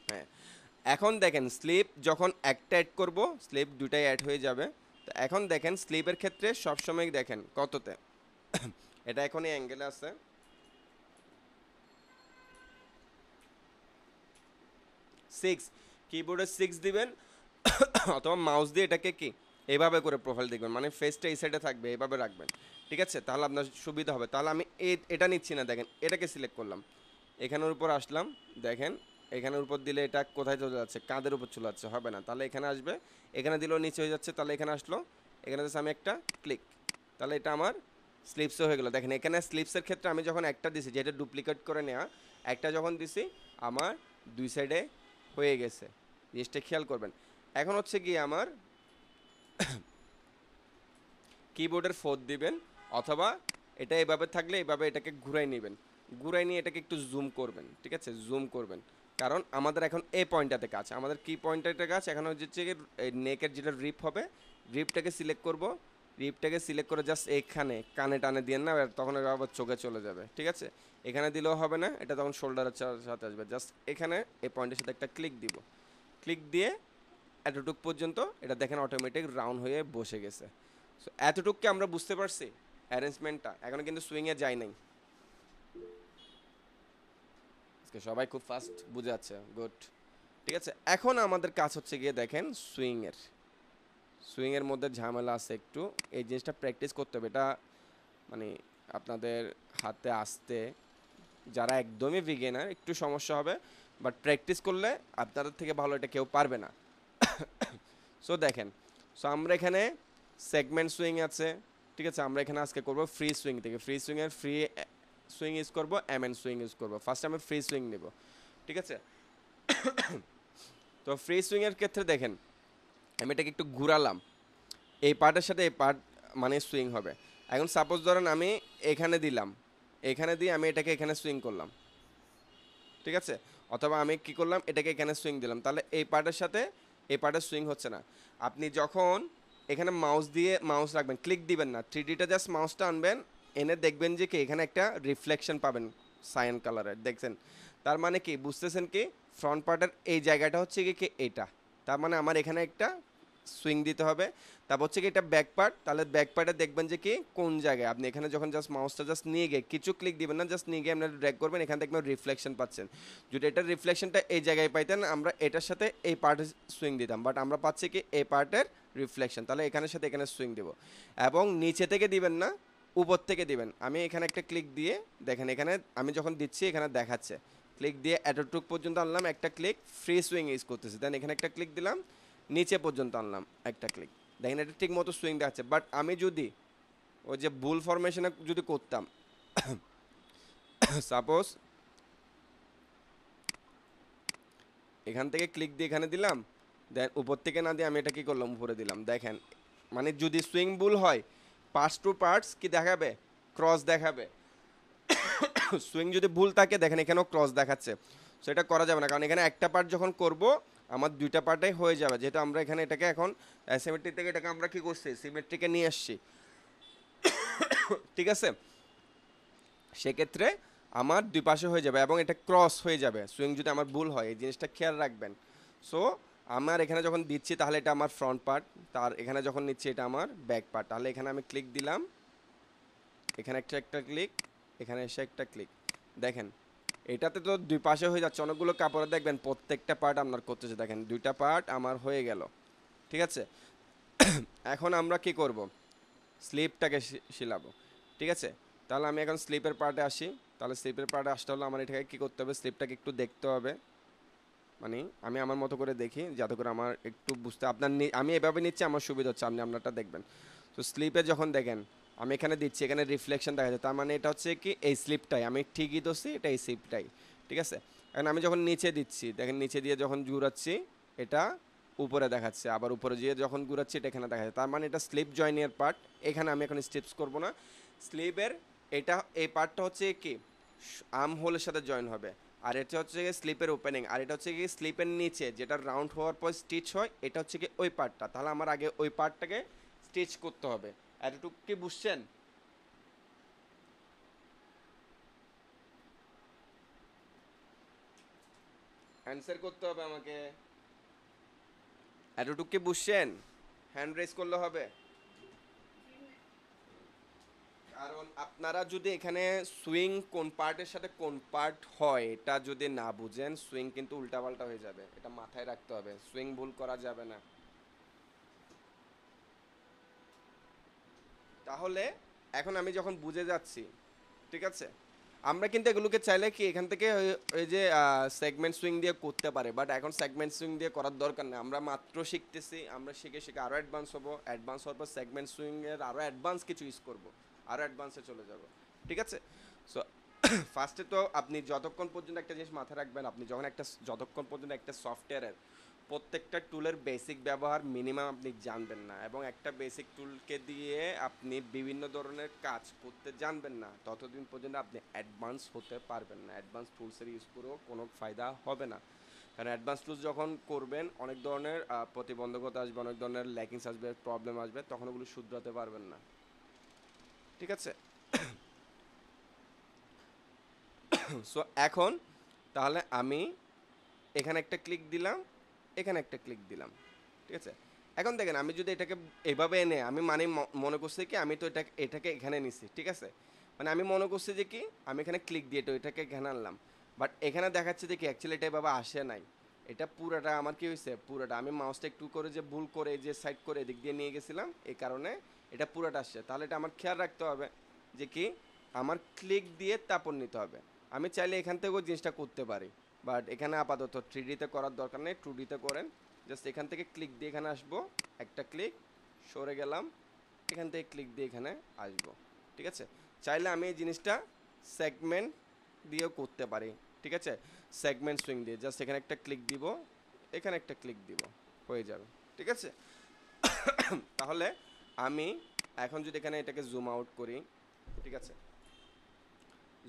হ্যাঁ, এখন দেখেন স্লিপ যখন একটা অ্যাড করব স্লিপ দুটাই অ্যাড হয়ে যাবে। তো এখন দেখেন স্লিপের ক্ষেত্রে সবসময় দেখেন কততে এটা এখন এই অ্যাঙ্গেলে আছে, 6 কিবোর্ডে 6 দিবেন অথবা মাউস দিয়ে এটাকে কি এইভাবে করে প্রোফাইল দেখবেন, মানে ফেসটা এই সাইডে থাকবে এইভাবে রাখবেন, ঠিক আছে, তাহলে আপনার সুবিধা হবে। তাহলে আমি এটা নিচ্ছি না, দেখেন এটাকে সিলেক্ট করলাম, এখানের উপর আসলাম, দেখেন এখানের উপর দিলে এটা কোথায় চলে যাচ্ছে, কাঁধের উপর চলে যাচ্ছে, হবে না, তাহলে এখানে আসবে, এখানে দিলেও নিচে হয়ে যাচ্ছে, তাহলে এখানে আসলো, এখানে জাস্ট আমি একটা ক্লিক, তাহলে এটা আমার স্লিপসও হয়ে গেলো। দেখেন এখানে স্লিপসের ক্ষেত্রে আমি যখন একটা দিছি যেটা ডুপ্লিকেট করে নেওয়া, একটা যখন দিছি আমার দুই সাইডে হয়ে গেছে, জিনিসটা খেয়াল করবেন। এখন হচ্ছে কি আমার কিবোর্ডের 4 দিবেন অথবা এটা এভাবে থাকলে এভাবে এটাকে ঘুরাই নেবেন, ঘুরাই নিয়ে এটাকে একটু জুম করবেন, ঠিক আছে, জুম করবেন, কারণ আমাদের এখন এই পয়েন্টটাতে কাজ, আমাদের কি পয়েন্টটাতে কাজ এখন হচ্ছে এই নেকের যেটা রিপ হবে, রিপটাকে সিলেক্ট করব, রিপটাকে সিলেক্ট করে জাস্ট এখানে কানে টানে দিয়ে না, তখন এটা আবার চোখে চলে যাবে, ঠিক আছে। এখানে দিলেও হবে না, এটা তখন শোল্ডারের সাথে আসবে, জাস্ট এখানে এই পয়েন্টের সাথে একটা ক্লিক দিব, ক্লিক দিয়ে এতটুক পর্যন্ত এটা দেখেন অটোমেটিক রাউন্ড হয়ে বসে গেছে। সো এতটুককে আমরা বুঝতে পারছি অ্যারেঞ্জমেন্টটা, এখনো কিন্তু সুইংয়ে যায় নাই, আজকে সবাই খুব ফাস্ট বুঝে যাচ্ছে, গুড, ঠিক আছে। এখন আমাদের কাজ হচ্ছে গিয়ে দেখেন সুইংয়ের মধ্যে ঝামেলা আছে একটু, এই জিনিসটা প্র্যাকটিস করতে হবে, এটা মানে আপনাদের হাতে আসতে যারা একদমই বিগিনার একটু সমস্যা হবে, বাট প্র্যাকটিস করলে আপনাদের থেকে ভালো এটা কেউ পারবে না। সো দেখেন, সো আমরা এখানে সেগমেন্ট সুইং আছে, ঠিক আছে, আমরা এখানে আজকে করব ফ্রি সুইং থেকে, ফ্রি সুইংয়ের ফ্রি সুইং ইউজ করবো, এমএন সুইং ইউজ করবো, ফার্স্ট আমি ফ্রি সুইং নেব, ঠিক আছে। তো ফ্রি সুইংয়ের ক্ষেত্রে দেখেন আমি এটাকে একটু ঘুরালাম, এই পার্টের সাথে এই পার্ট মানে সুইং হবে। এখন সাপোজ ধরেন আমি এখানে দিলাম, এখানে দিয়ে আমি এটাকে এখানে সুইং করলাম, ঠিক আছে, অথবা আমি কি করলাম এটাকে এখানে সুইং দিলাম, তাহলে এই পার্টের সাথে এই পার্টের সুইং হচ্ছে না। আপনি যখন এখানে মাউস রাখবেন, ক্লিক দিবেন না, 3Dটা জাস্ট মাউসটা আনবেন, এনে দেখবেন যে কি এখানে একটা রিফ্লেকশন পাবেন সায়ান কালারের, দেখছেন, তার মানে কি বুঝতেছেন কি ফ্রন্ট পার্টের এই জায়গাটা হচ্ছে কি এটা, তার মানে আমার এখানে একটা সুইং দিতে হবে। তারপর হচ্ছে কি এটা ব্যাক পার্ট, তাহলে ব্যাক পার্টে দেখবেন যে কি কোন জায়গায় আপনি এখানে যখন জাস্ট মাউসটা জাস্ট নিয়ে গিয়ে কিছু ক্লিক দিবেন না, জাস্ট নিয়ে গিয়ে আপনারা ড্র্যাগ করবেন, এখানে দেখবেন রিফ্লেকশন পাচ্ছেন। যদি এটার রিফ্লেকশনটা এই জায়গায় পাইতেন আমরা এটার সাথে এই পার্টে সুইং দিতাম, বাট আমরা পাচ্ছি কি এই পার্টের রিফ্লেকশন, তাহলে এখানের সাথে এখানে সুইং দেবো। এবং নিচে থেকে দিবেন না, উপর থেকে দিবেন। আমি এখানে একটা ক্লিক দিয়ে দেখেন, এখানে আমি যখন দিচ্ছি এখানে দেখাচ্ছে, ক্লিক দিয়ে এতটুক পর্যন্ত আনলাম একটা ক্লিক, ফ্রি সুইং ইউজ করতেছি, দেন এখানে একটা ক্লিক দিলাম, নিচে পর্যন্ত আনলাম একটা ক্লিক, দেখেন এটা ঠিক মতো সুইং দেখাচ্ছে। বাট আমি যদি ওই যে বুল ফরমেশনে যদি করতাম, সাপোজ এখান থেকে ক্লিক দিয়ে এখানে দিলাম, দেন উপর থেকে না দিয়ে আমি এটা কি করলাম উপরে দিলাম, দেখেন মানে যদি সুইং বুল হয় পার্টস টু পার্টস কি দেখাবে, ক্রস দেখাবে। সুইং যদি ভুল থাকে দেখেন এখানেও ক্রস দেখাচ্ছে। সো এটা করা যাবে না, কারণ এখানে একটা পার্ট যখন করব আমার দুইটা পার্টাই হয়ে যাবে, যেহেতু আমরা এখানে এটাকে এখন অ্যাসিমেট্রি থেকে এটাকে আমরা কি করছি সিমেট্রিকে নিয়ে আসছি, ঠিক আছে। সেক্ষেত্রে আমার দুই পাশে হয়ে যাবে এবং এটা ক্রস হয়ে যাবে সুইং যদি আমার ভুল হয়, এই জিনিসটা খেয়াল রাখবেন। সো আমার এখানে যখন দিচ্ছি তাহলে এটা আমার ফ্রন্ট পার্ট, তার এখানে যখন নিচ্ছি এটা আমার ব্যাক পার্ট, তাহলে এখানে আমি ক্লিক দিলাম, এখানে একটা ক্লিক, এখানে এসে একটা ক্লিক, দেখেন এটাতে তো দুই পাশে হয়ে যাচ্ছে। অনেকগুলো কাপড়ে দেখবেন প্রত্যেকটা পার্ট আপনার করতেছে, দেখেন দুইটা পার্ট আমার হয়ে গেল, ঠিক আছে। এখন আমরা কি করব, স্লিপটাকে শিলাবো, ঠিক আছে। তাহলে আমি এখন স্লিপের পার্টে আসি, তাহলে স্লিপের পার্টে আসতে হলে আমার এটাকে কী করতে হবে, স্লিপটাকে একটু দেখতে হবে, মানে আমি আমার মতো করে দেখি যাতে করে আমার একটু বুঝতে, আপনার আমি এভাবে নিচ্ছি আমার সুবিধা হচ্ছে, আপনি আপনারটা দেখবেন। তো স্লিপে যখন দেখেন আমি এখানে দিচ্ছি, এখানে রিফ্লেকশন দেখা যায়, তার মানে এটা হচ্ছে কি এই স্লিপটাই আমি ঠিকই ধরছি, এটা এই স্লিপটাই, ঠিক আছে। এখন আমি যখন নিচে দিচ্ছি দেখেন, নিচে দিয়ে যখন ঘুরাচ্ছি এটা উপরে দেখাচ্ছে, আবার উপরে দিয়ে যখন ঘুরাচ্ছি এটা এখানে দেখা যায়, তার মানে এটা স্লিপ জয়েনের পার্ট। এখানে আমি এখন স্টেপস করব না, স্লিপের এটা এই পার্টটা হচ্ছে কি আর্ম হোলের সাথে জয়েন হবে, আর এটা হচ্ছে গিয়ে স্লিপের ওপেনিং, আর এটা হচ্ছে গিয়ে স্লিপের নিচে যেটা রাউন্ড হওয়ার পর স্টিচ হয়, এটা হচ্ছে কি ওই পার্টটা। তাহলে আমার আগে ওই পার্টটাকে স্টিচ করতে হবে, এতটুকু কি বুঝছেন? অ্যান্সার করতে হবে আমাকে, এতটুকু কি বুঝছেন? হ্যান্ড রেজ করলে হবে, কারণ আপনারা যদি এখানে সুইং কোন পার্টের সাথে কোন পার্ট হয় এটা যদি না বুঝেন, সুইং কিন্তু উল্টাপাল্টা হয়ে যাবে, এটা মাথায় রাখতে হবে, সুইং ভুল করা যাবে না। তাহলে এখন আমি যখন বুঝে যাচ্ছি, ঠিক আছে, আমরা কিন্তু এগুলোকে চাইলে কি এখান থেকে ওই যে সেগমেন্ট সুইং দিয়ে করতে পারে, বাট এখন সেগমেন্ট সুইং দিয়ে করার দরকার নেই, আমরা মাত্র শিখতেছি, আমরা শিখে শিখে আরও অ্যাডভান্স হবো, অ্যাডভান্স হওয়ার পর সেগমেন্ট সুইংয়ের আরও অ্যাডভান্স কিছু ইউজ করবো, আরও অ্যাডভান্সে চলে যাব, ঠিক আছে। সো ফার্স্টে তো আপনি যতক্ষণ পর্যন্ত একটা জিনিস মাথায় রাখবেন, আপনি যখন যতক্ষণ পর্যন্ত একটা সফটওয়্যারের প্রত্যেকটা টুলের বেসিক ব্যবহার মিনিমাম আপনি জানবেন না, এবং একটা বেসিক টুলকে দিয়ে আপনি বিভিন্ন ধরনের কাজ করতে জানবেন না, ততদিন পর্যন্ত আপনি অ্যাডভান্স হতে পারবেন না। অ্যাডভান্স টুলসের ইউজ করেও কোনো ফায়দা হবে না, কারণ অ্যাডভান্স টুলস যখন করবেন অনেক ধরনের প্রতিবন্ধকতা আসবে, অনেক ধরনের ল্যাকিংস আসবে, প্রবলেম আসবে, তখন ওগুলো শুধরাতে পারবেন না, ঠিক আছে। সো এখন তাহলে আমি এখানে একটা ক্লিক দিলাম, এখানে একটা ক্লিক দিলাম, ঠিক আছে। এখন দেখেন আমি যদি এটাকে এভাবে এনে আমি মানে মনে করছি কি আমি তো এটাকে এখানে নিছি, ঠিক আছে, মানে আমি মনে করছি যে কি আমি এখানে ক্লিক দিয়ে তো এটাকে এখানে আনলাম, বাট এখানে দেখাচ্ছে যে কি অ্যাকচুয়ালি এটা এভাবে আসে নাই, এটা পুরাটা আমার কি হয়েছে, পুরাটা আমি মাউসটা একটু করে যে ভুল করে যে সাইড করে এদিক দিয়ে নিয়ে গেছিলাম, এই কারণে এটা পুরাটা আসছে। তাহলে এটা আমার খেয়াল রাখতে হবে যে কি আমার ক্লিক দিয়ে তারপর নিতে হবে। আমি চাইলে এখান থেকেও জিনিসটা করতে পারি, বাট এখানে আপাতত 3D-তে করার দরকার নেই, 2D-তে করেন। জাস্ট এখান থেকে ক্লিক দিয়ে এখানে আসবো, একটা ক্লিক, সরে গেলাম, এখান থেকে ক্লিক দিয়ে এখানে আসবো, ঠিক আছে। চাইলে আমি এই জিনিসটা সেগমেন্ট দিয়েও করতে পারি, ঠিক আছে, সেগমেন্ট সুইং দিয়ে জাস্ট এখানে একটা ক্লিক দিব, এখানে একটা ক্লিক দিব, হয়ে যাবে, ঠিক আছে। তাহলে আমি এখন যদি এখানে এটাকে জুম আউট করি, ঠিক আছে,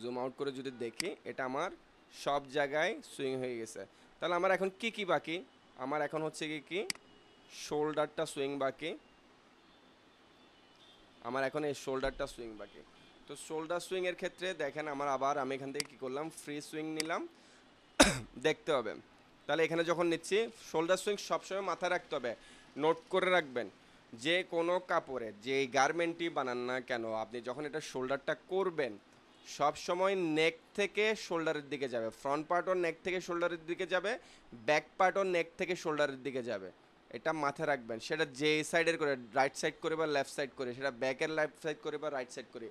জুম আউট করে যদি দেখি এটা আমার সব জায়গায় সুইং হয়ে গেছে। তাহলে আমার এখন কি কি বাকি, আমার এখন হচ্ছে কি শোল্ডারটা সুইং বাকি, আমার এখন এই শোল্ডারটা সুইং বাকি। তো শোল্ডার সুইংয়ের ক্ষেত্রে দেখেন আমার আবার আমি এখান থেকে কী করলাম, ফ্রি সুইং নিলাম, দেখতে হবে। তাহলে এখানে যখন নিচ্ছি শোল্ডার সুইং সবসময় মাথায় রাখতে হবে, নোট করে রাখবেন, যে কোনো কাপড়ে যে গার্মেন্টই বানান না কেন, আপনি যখন এটা শোল্ডারটা করবেন সব সময় নেক থেকে শোল্ডারের দিকে যাবে, ফ্রন্ট পার্টও নেক থেকে শোল্ডারের দিকে যাবে, ব্যাক পার্টও নেক থেকে শোল্ডারের দিকে যাবে। এটা মাথায় রাখবেন, সেটা যে সাইডের করে, রাইট সাইড করে বা লেফট সাইড করে, সেটা ব্যাকের লেফট সাইড করে বা রাইট সাইড করে,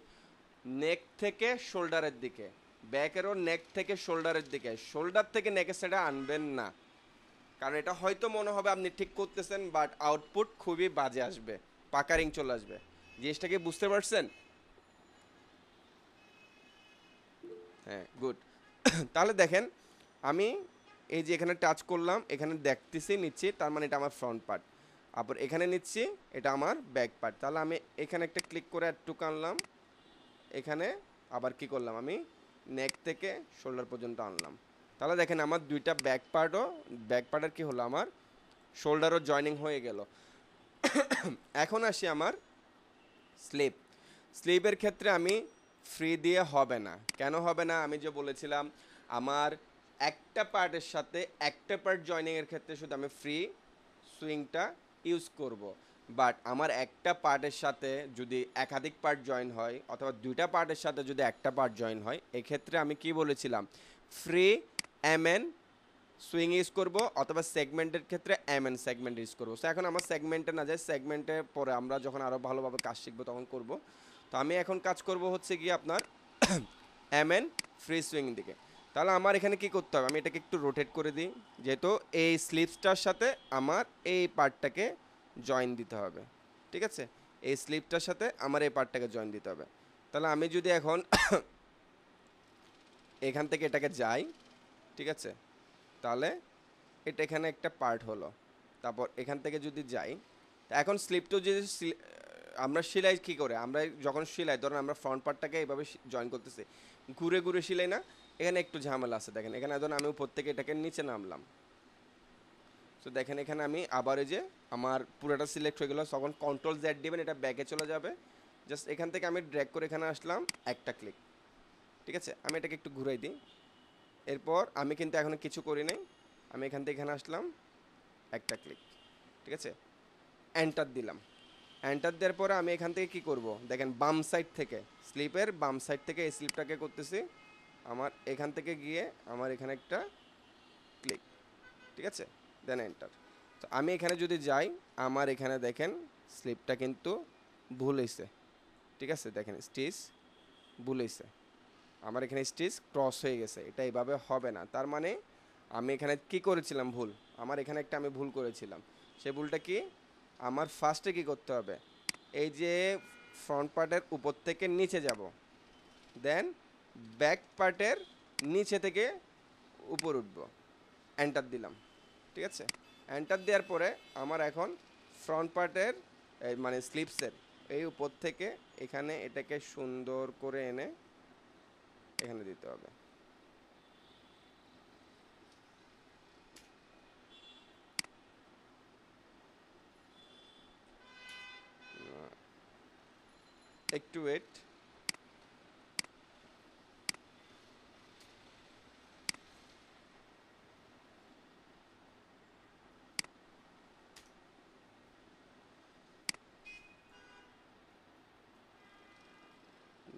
নেক থেকে শোল্ডারের দিকে, ব্যাকেরও নেক থেকে শোল্ডারের দিকে, শোল্ডার থেকে নেকের সাইডে আনবেন না। কারণ এটা হয়তো মনে হবে আপনি ঠিক করতেছেন, বাট আউটপুট খুবই বাজে আসবে, পাকারিং চলে আসবে। জিনিসটাকে বুঝতে পারছেন? হ্যাঁ, গুড। তাহলে দেখেন, আমি এই যে এখানে টাচ করলাম, এখানে দেখতেছি নিচ্ছি, তার মানে এটা আমার ফ্রন্ট পার্ট। আবার এখানে নিচ্ছি, এটা আমার ব্যাক পার্ট। তাহলে আমি এখানে একটা ক্লিক করে একটুকু আনলাম, এখানে আবার কি করলাম, আমি নেক থেকে শোল্ডার পর্যন্ত আনলাম। তাহলে দেখেন আমার দুইটা ব্যাক পার্টও, ব্যাক পার্টের কি হলো, আমার শোল্ডারও জয়েনিং হয়ে গেল। এখন আসি আমার স্লিপ। স্লিপের ক্ষেত্রে আমি ফ্রি দিয়ে হবে না। কেন হবে না? আমি যে বলেছিলাম আমার একটা পার্টের সাথে একটা পার্ট জয়েনিংয়ের ক্ষেত্রে শুধু আমি ফ্রি সুইংটা ইউজ করব। বাট আমার একটা পার্টের সাথে যদি একাধিক পার্ট জয়েন হয়, অথবা দুইটা পার্টের সাথে যদি একটা পার্ট জয়েন হয়, এক্ষেত্রে আমি কি বলেছিলাম, ফ্রি এমএন সুইং ইউজ করব, অথবা সেগমেন্টের ক্ষেত্রে এমএন সেগমেন্ট ইউজ করবো। সো এখন আমার সেগমেন্টে না যায়, সেগমেন্টে পরে আমরা যখন আরও ভালোভাবে কাজ শিখবো তখন করব। তো আমি এখন কাজ করব হচ্ছে গিয়ে আপনার এমএন ফ্রি সুইং দিকে। তাহলে আমার এখানে কি করতে হবে, আমি এটাকে একটু রোটেট করে দিই, যেহেতু এই স্লিপসটার সাথে আমার এই পার্টটাকে জয়েন দিতে হবে। ঠিক আছে, এই স্লিপটার সাথে আমার এই পার্টটাকে জয়েন দিতে হবে। তাহলে আমি যদি এখন এখান থেকে এটাকে যাই, ঠিক আছে, তাহলে এটা এখানে একটা পার্ট হলো। তারপর এখান থেকে যদি যাই, তা এখন স্লিপটাও যদি আমরা সেলাই কী করে, আমরা যখন সেলাই, ধরুন আমরা ফ্রন্ট পার্টটাকে এইভাবে জয়েন করতেছি, ঘুরে ঘুরে সেলাই না, এখানে একটু ঝামেলা আছে। দেখেন এখানে ধরুন আমি উপর থেকে এটাকে নিচে নামলাম, তো দেখেন এখানে আমি আবার এই যে আমার পুরোটা সিলেক্ট হয়ে গেলো, তখন কন্ট্রোল জেড দিবেন, এটা ব্যাকে চলে যাবে। জাস্ট এখান থেকে আমি ড্র্যাগ করে এখানে আসলাম, একটা ক্লিক। ঠিক আছে, আমি এটাকে একটু ঘুরাই দিই। এরপর আমি কিন্তু এখন কিছু করি নাই, আমি এখান থেকে এখানে আসলাম, একটা ক্লিক। ঠিক আছে, এন্টার দিলাম। এন্টার দেওয়ার পরে আমি এখান থেকে কি করব, দেখেন বাম সাইড থেকে, স্লিপের বাম সাইড থেকে এই স্লিপটাকে করতেছি, আমার এখান থেকে গিয়ে আমার এখানে একটা ক্লিক। ঠিক আছে, দেন এন্টার। তো আমি এখানে যদি যাই, আমার এখানে দেখেন স্লিপটা কিন্তু ভুল হয়েছে। ঠিক আছে, দেখেন স্টিচ ভুল হয়েছে, আমার এখানে স্টিচ ক্রস হয়ে গেছে। এটা এইভাবে হবে না। তার মানে আমি এখানে কি করেছিলাম ভুল, আমার এখানে একটা আমি ভুল করেছিলাম। সে ভুলটা কি, আমার ফার্স্টে কি করতে হবে, এই যে ফ্রন্ট পার্টের উপর থেকে নিচে যাব, দেন ব্যাক পার্টের নিচে থেকে উপর উঠব, এন্টার দিলাম। ঠিক আছে, এন্টার দেওয়ার পরে আমার এখন ফ্রন্ট পার্টের মানে স্লিপসের এই উপর থেকে এখানে এটাকে সুন্দর করে এনে এখানে দিতে হবে। একটু ওয়েট।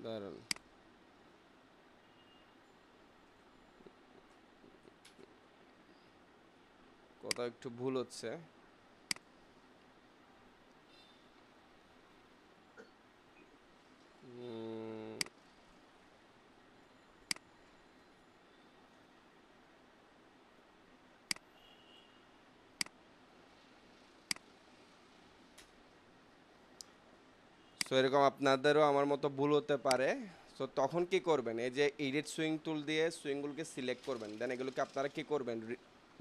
দাঁড়ান, কোথাও একটু ভুল হচ্ছে। সো এরকম আপনাদেরও আমার মতো ভুল হতে পারে। সো তখন কি করবেন, এই যে এডিট সুইং টুল দিয়ে সুইংগুলোকে সিলেক্ট করবেন, দেন এগুলোকে আপনারা কি করবেন,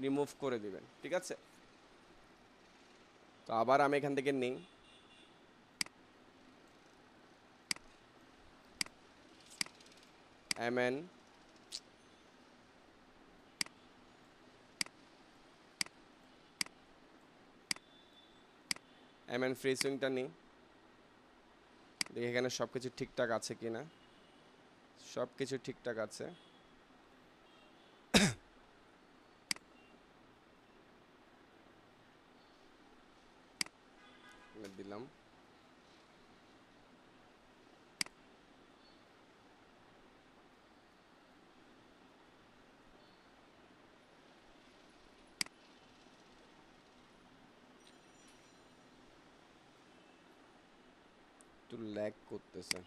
রিমুভ করে দিবেন। ঠিক আছে, তো আবার আমি এখান থেকে নিই, এমএন এমএন ফ্রি সুইংটা নিই, দেখি এখানে সব কিছু ঠিকঠাক আছে কি না। সব কিছু ঠিকঠাক আছে। দিলাম। একটু ল্যাগ করতেছে।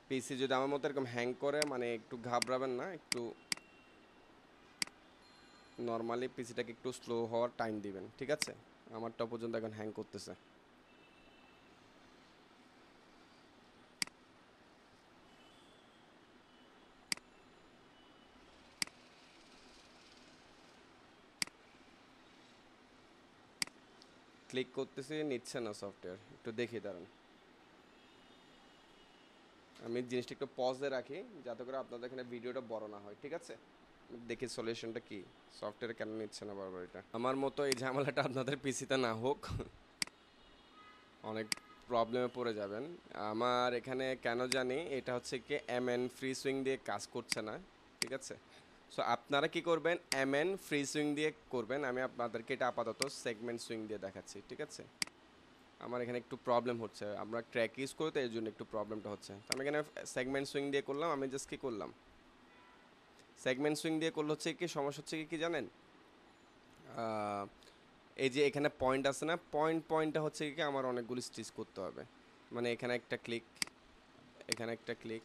পিসি যদি আমার মতো এরকম হ্যাং করে মানে একটু ঘাবড়াবেন না, একটু নর্মালি পিসিটাকে একটু স্লো হওয়ার টাইম দিবেন, ঠিক আছে? আমারটা পর্যন্ত এখন হ্যাং করতেছে। ক্লিক করতেছি, নিচ্ছে না সফটওয়্যার, একটু দেখি দাঁড়ান। আমি জিনিসটা একটু পজে রাখি যাতে করে আপনাদের এখানে ভিডিওটা বড় না হয়, ঠিক আছে? দেখি সলিউশনটা কি, সফটওয়্যার কেন নিচ্ছে না বারবার এটা। আমার মতো এই ঝামেলাটা আপনাদের পিসিতে না হোক, অনেক প্রবলেমে পড়ে যাবেন। আমার এখানে কেন জানি এটা হচ্ছে কি এমএন ফ্রি সুইং দিয়ে কাজ করছে না, ঠিক আছে? সো আপনারা কি করবেন, এমএন ফ্রি সুইং দিয়ে করবেন। আমি আপনাদেরকে এটা আপাতত সেগমেন্ট সুইং দিয়ে দেখাচ্ছি, ঠিক আছে? আমার এখানে একটু প্রবলেম হচ্ছে, আমরা ট্র্যাক ইউজ করি তো এই জন্য একটু প্রবলেমটা হচ্ছে। তো আমি এখানে সেগমেন্ট সুইং দিয়ে করলাম। আমি জাস্ট কি করলাম, সেগমেন্ট সুইং দিয়ে করলে হচ্ছে কি সমস্যা হচ্ছে কি জানেন, এই যে এখানে পয়েন্ট আছে না, পয়েন্টটা হচ্ছে কি আমার অনেকগুলো স্টিচ করতে হবে। মানে এখানে একটা ক্লিক, এখানে একটা ক্লিক,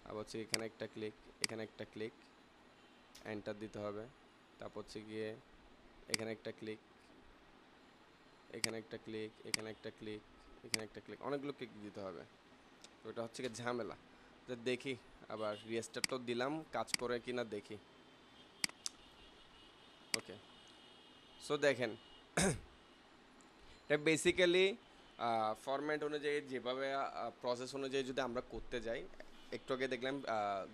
আবার হচ্ছে এখানে একটা ক্লিক, এখানে একটা ক্লিক, এন্টার দিতে হবে। তারপর হচ্ছে গিয়ে এখানে একটা ক্লিক, এখানে একটা ক্লিক, এখানে একটা ক্লিক, এখানে একটা ক্লিক, অনেকগুলো ক্লিক দিতে হবে। তো এটা হচ্ছে কি ঝামেলা। তো দেখি, আবার রিস্টার্ট তো দিলাম, কাজ করে কিনা দেখি। ওকে, সো দেখেন এটা বেসিক্যালি ফরম্যাট অনুযায়ী যেভাবে প্রসেস অনুযায়ী যদি আমরা করতে যাই, একটু আগে দেখলাম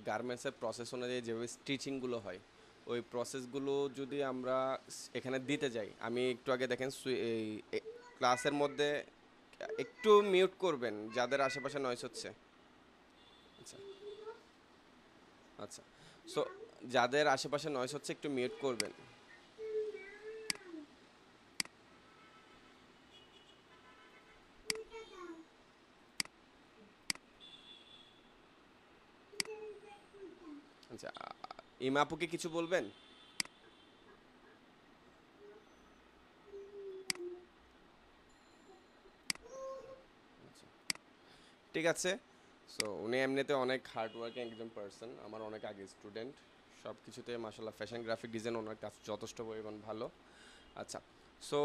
গার্মেন্টসের প্রসেস অনুযায়ী যেভাবে স্টিচিংগুলো হয়, ওই প্রসেসগুলো যদি আমরা এখানে দিতে যাই, আমি একটু আগে দেখেন এই ক্লাসের মধ্যে একটু মিউট করবেন যাদের আশেপাশে নয়েস হচ্ছে। আচ্ছা আচ্ছা, সো যাদের আশেপাশে নয়েস হচ্ছে একটু মিউট করবেন। আচ্ছা, ইমাপুকে কিছু বলবেন? ঠিক আছে। সো উনি এমনিতে অনেক হার্ড ওয়ার্কিং একজন পার্সন, আমার অনেক আগে স্টুডেন্ট। সব কিছুতে মাশাল্লাহ ফ্যাশন গ্রাফিক ডিজাইন ওনার কাজ যথেষ্ট পরিমাণ ভালো। আচ্ছা, সো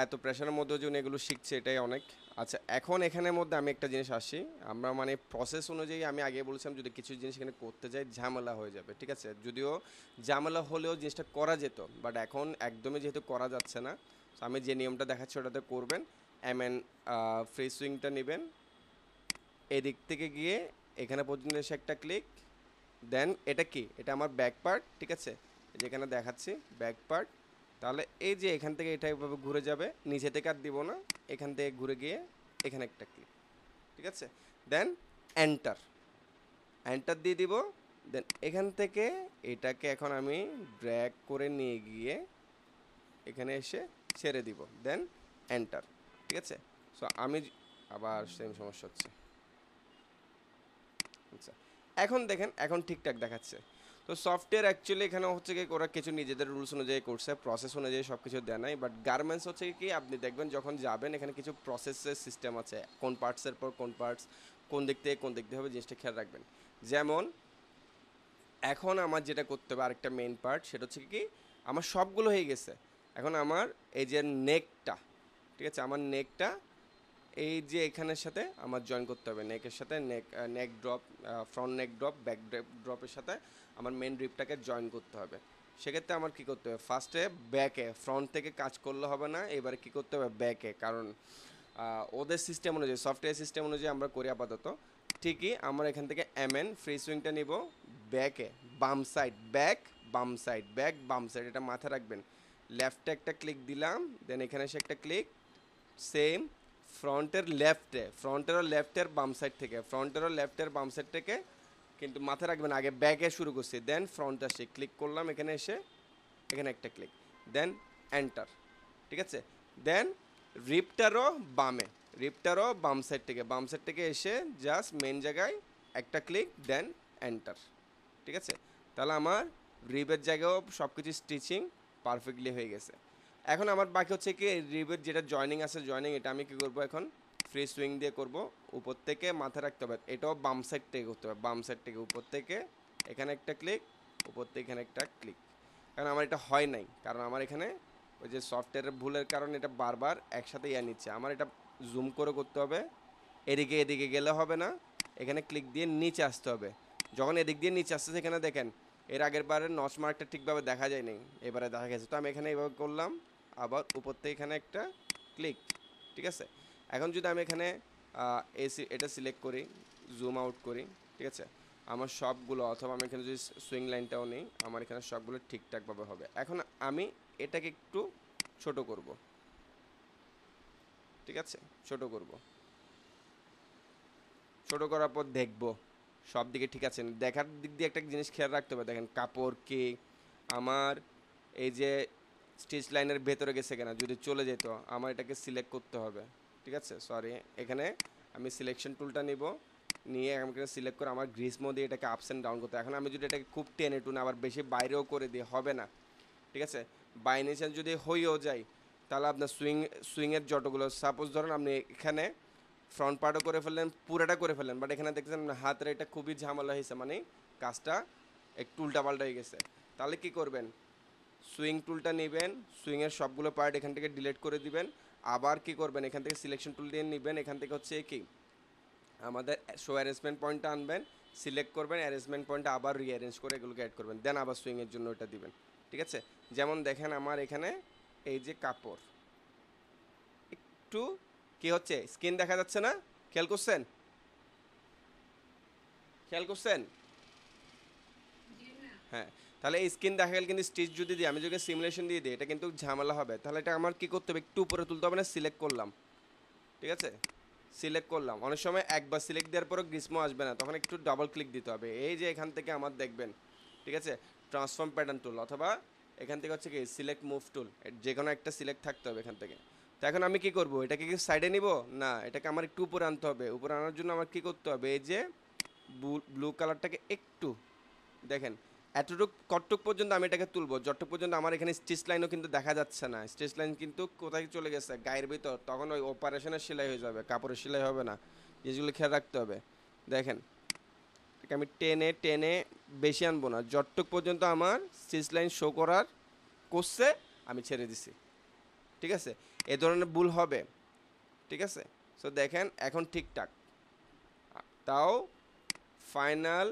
এত প্রেশারের মধ্যেও যে উনি এগুলো শিখছে এটাই অনেক। আচ্ছা, এখন এখানের মধ্যে আমি একটা জিনিস আসি, আমরা মানে প্রসেস অনুযায়ী আমি আগে বলছিলাম যদি কিছু জিনিস এখানে করতে যাই ঝামেলা হয়ে যাবে, ঠিক আছে? যদিও ঝামেলা হলেও জিনিসটা করা যেত, বাট এখন একদমই যেহেতু করা যাচ্ছে না, তো আমি যে নিয়মটা দেখাচ্ছি ওটাতে করবেন। এমএন ফ্রি সুইংটা নেবেন, এদিক থেকে গিয়ে এখানে পর্যন্ত এসে একটা ক্লিক দেন। এটা কি, এটা আমার ব্যাক পার্ট, ঠিক আছে? যেখানে দেখাচ্ছি ব্যাক পার্ট। তাহলে এই যে এখান থেকে এটা এভাবে ঘুরে যাবে, নিচে থেকে আর দিব না, এখান থেকে ঘুরে গিয়ে এখানে একটা ক্লিক, ঠিক আছে? দেন এন্টার, এন্টার দিয়ে দিব। দেন এখান থেকে এটাকে এখন আমি ড্র্যাগ করে নিয়ে গিয়ে এখানে এসে ছেড়ে দিব, দেন এন্টার, ঠিক আছে? সো আমি আবার সেম সমস্যা হচ্ছে। আচ্ছা, এখন দেখেন এখন ঠিকঠাক দেখাচ্ছে। তো সফটওয়্যার অ্যাকচুয়ালি এখানে হচ্ছে কি ওরা কিছু নিজেদের রুলস অনুযায়ী করছে, প্রসেস অনুযায়ী সব কিছু দেয় নাই। বাট গার্মেন্টস হচ্ছে কি আপনি দেখবেন যখন যাবেন এখানে কিছু প্রসেসের সিস্টেম আছে, কোন পার্টসের পর কোন পার্টস, কোন দিক থেকে কোন দিক দিয়ে হবে জিনিসটা খেয়াল রাখবেন। যেমন এখন আমার যেটা করতে হবে আরেকটা মেইন পার্ট, সেটা হচ্ছে কি আমার সবগুলো হয়ে গেছে। এখন আমার এই যে নেকটা, ঠিক আছে, আমার নেকটা এই যে এখানের সাথে আমার জয়েন করতে হবে, নেকের সাথে neck drop, front neck drop, back ড্রপের সাথে আমার মেন রিপটাকে জয়েন করতে হবে। সেক্ষেত্রে আমার কি করতে হবে, ফার্স্টে ব্যাকে, ফ্রন্ট থেকে কাজ করলে হবে না, এবারে কি করতে হবে ব্যাকে, কারণ ওদের সিস্টেম অনুযায়ী, সফটওয়্যার সিস্টেম অনুযায়ী আমরা করি আপাতত। ঠিকই আমরা এখান থেকে এমএন ফ্রি সুইংটা নিব ব্যাকে, বাম সাইড ব্যাক, বাম সাইড ব্যাক, বাম সাইড, এটা মাথায় রাখবেন। লেফটে একটা ক্লিক দিলাম, দেন এখানে এসে একটা ক্লিক, সেম ফ্রন্টের লেফটে, ফ্রন্টেরও লেফটের বাম সাইড থেকে, ফ্রন্টেরও লেফটের বাম সাইড থেকে, কিন্তু মাথায় রাখবেন আগে ব্যাকে শুরু করছি, দেন ফ্রন্ট আসে, ক্লিক করলাম এখানে এসে, এখানে একটা ক্লিক, দেন এন্টার। ঠিক আছে, দেন রিপটারও বামে, রিপটারও বাম সাইড থেকে, বাম সাইড থেকে এসে জাস্ট মেন জায়গায় একটা ক্লিক, দেন এন্টার। ঠিক আছে, তাহলে আমার রিবের জায়গাও সব কিছু স্টিচিং পারফেক্টলি হয়ে গেছে। এখন আমার বাকি হচ্ছে কি রিবের যেটা জয়নিং আছে, জয়নিং এটা আমি কি করব এখন ফ্রি সুইং দিয়ে করব। উপর থেকে মাথায় রাখতে হবে এটাও বাম সাইড থেকে করতে হবে, বাম সাইড থেকে উপর থেকে এখানে একটা ক্লিক, উপর থেকে এখানে একটা ক্লিক। কারণ আমার এটা হয় নাই, কারণ আমার এখানে ওই যে সফটওয়্যারের ভুলের কারণে এটা বারবার একসাথে নিচ্ছে। আমার এটা জুম করে করতে হবে, এদিকে এদিকে গেলে হবে না, এখানে ক্লিক দিয়ে নিচে আসতে হবে। যখন এদিক দিয়ে নিচে আসতেছে এখানে দেখেন এর আগের বারের নচ মার্কটা ঠিকভাবে দেখা যায়নি, এবারে দেখা গেছে। তো আমি এখানে এইভাবে করলাম, আবার উপর থেকে এখানে একটা ক্লিক। ঠিক আছে, এখন যদি আমি এখানে এসি এটা সিলেক্ট করি, জুম আউট করি, ঠিক আছে, আমার সবগুলো, অথবা আমি এখানে যদি সুইং লাইনটাও নিই, আমার এখানে সবগুলো ঠিকঠাকভাবে হবে। এখন আমি এটাকে একটু ছোট করব। ঠিক আছে, ছোট করব, ছোট করার পর দেখব সব দিকে ঠিক আছে। দেখার দিক দিয়ে একটা জিনিস খেয়াল রাখতে হবে, দেখেন কাপড় কি আমার এই যে স্টিচ লাইনের ভেতরে গেছে কিনা, যদি চলে যেত আমার এটাকে সিলেক্ট করতে হবে। ঠিক আছে, সরি, এখানে আমি সিলেকশন টুলটা নিব, নিয়ে আমাকে সিলেক্ট করে আমার গ্রিসমো দিয়ে এটাকে আপস অ্যান্ড ডাউন করতে। এখন আমি যদি এটাকে খুব টেনে টুনে আবার বেশি বাইরেও করে দিই হবে না। ঠিক আছে, বাই নেচার যদি হয়েও যায় তাহলে আপনার সুইংয়ের যতগুলো, সাপোজ ধরুন আপনি এখানে ফ্রন্ট পার্টও করে ফেললেন, পুরাটা করে ফেললেন, বাট এখানে দেখছেন হাতের এটা খুবই ঝামেলা হয়েছে, মানে কাজটা একটু উল্টাপাল্টা হয়ে গেছে। তাহলে কি করবেন, সুইং টুলটা নেবেন, সুইংয়ের সবগুলো পার্ট এখান থেকে ডিলিট করে দিবেন। আবার কি করবেন, এখান থেকে সিলেকশন টুল দিয়ে নেবেন, এখান থেকে হচ্ছে কি আমাদের শো অ্যারেঞ্জমেন্ট পয়েন্টটা আনবেন, সিলেক্ট করবেন, অ্যারেঞ্জমেন্ট পয়েন্টটা আবার রিঅ্যারেঞ্জ করে এগুলোকে অ্যাড করবেন, দেন আবার সুইংয়ের জন্য ওটা দিবেন। ঠিক আছে, যেমন দেখেন আমার এখানে এই যে কাপড় একটু কি হচ্ছে, স্কিন দেখা যাচ্ছে না, খেয়াল করছেন, খেয়াল করছেন? হ্যাঁ, তাহলে এই স্কিন দেখা গেল, কিন্তু স্টিচ যদি দিই, আমি যদি সিমুলেশন দিয়ে দিই এটা কিন্তু ঝামেলা হবে। তাহলে এটা আমার কি করতে হবে, একটু উপরে তুলতে হবে না, সিলেক্ট করলাম। ঠিক আছে, সিলেক্ট করলাম, অনেক সময় একবার সিলেক্ট দেওয়ার পরও গ্রিসমো আসবে না, তখন একটু ডাবল ক্লিক দিতে হবে। এই যে এখান থেকে আমার দেখবেন, ঠিক আছে, ট্রান্সফর্ম প্যাটার্ন টুল, অথবা এখান থেকে হচ্ছে কি সিলেক্ট মুভ টুল, যে কোনো একটা সিলেক্ট থাকতে হবে এখান থেকে। তো এখন আমি কি করব, এটাকে কি সাইডে নিব, না এটাকে আমার একটু উপরে আনতে হবে। উপরে আনার জন্য আমার কি করতে হবে, এই যে ব্লু কালারটাকে একটু দেখেন, এতটুক কতটুক পর্যন্ত আমি এটাকে তুলবো, যতটুক পর্যন্ত আমার এখানে স্টিচ লাইনও কিন্তু দেখা যাচ্ছে না। স্টিচ লাইন কিন্তু কোথায় চলে গেছে, গায়ের ভিতর, তখন ওই অপারেশনের সেলাই হয়ে যাবে, কাপড়ের সেলাই হবে না। জিনিসগুলো খেয়াল রাখতে হবে। দেখেন এটাকে আমি টেনে টেনে বেশি আনবো না, যতটুক পর্যন্ত আমার স্টিচ লাইন শো করার করছে আমি ছেড়ে দিছি। ঠিক আছে, এ ধরনের ভুল হবে। ঠিক আছে, সো দেখেন এখন ঠিকঠাক, তাও ফাইনাল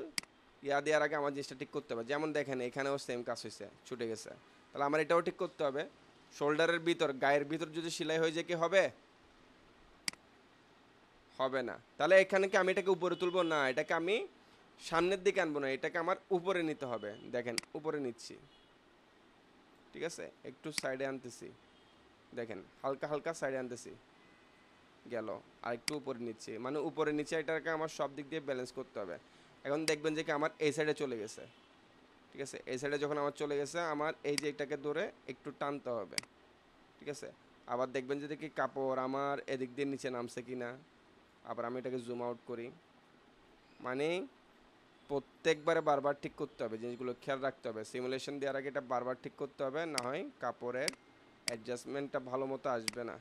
দেওয়ার আগে আমার জিনিসটা ঠিক করতে হবে। যেমন দেখেন এখানেও সেম কাজ হয়েছে, ছুটে গেছে, তাহলে আমার এটাও ঠিক করতে হবে। শোল্ডারের ভিতর, গায়ের ভিতর যদি সেলাই হয়ে যায় কি হবে, হবে না। তাহলে এখানে কি আমি এটাকে উপরে তুলবো, না এটাকে আমি সামনের দিকে আনবো না, এটাকে আমার উপরে নিতে হবে। দেখেন উপরে নিচ্ছি, ঠিক আছে, একটু সাইডে আনতেছি, দেখেন হালকা হালকা সাইডে আনতেছি, গেল, আর একটু উপরে নিচ্ছি, মানে উপরে নিচে এটাকে আমার সব দিক দিয়ে ব্যালেন্স করতে হবে। এখন দেখবেন যে কি আমার এই সাইডে চলে গেছে। ঠিক আছে, এই সাইডে যখন আমার চলে গেছে, আমার এই যে এটাকে ধরে একটু টানতে হবে। ঠিক আছে, আবার দেখবেন যে কি কাপড় আমার এদিক দিয়ে নিচে নামছে কি না, আবার আমি এটাকে জুম আউট করি, মানে প্রত্যেকবারে বারবার ঠিক করতে হবে, জিনিসগুলো খেয়াল রাখতে হবে। সিমুলেশন দেওয়ার আগে এটা বারবার ঠিক করতে হবে, না হয় কাপড়ের অ্যাডজাস্টমেন্টটা ভালো মতো আসবে না।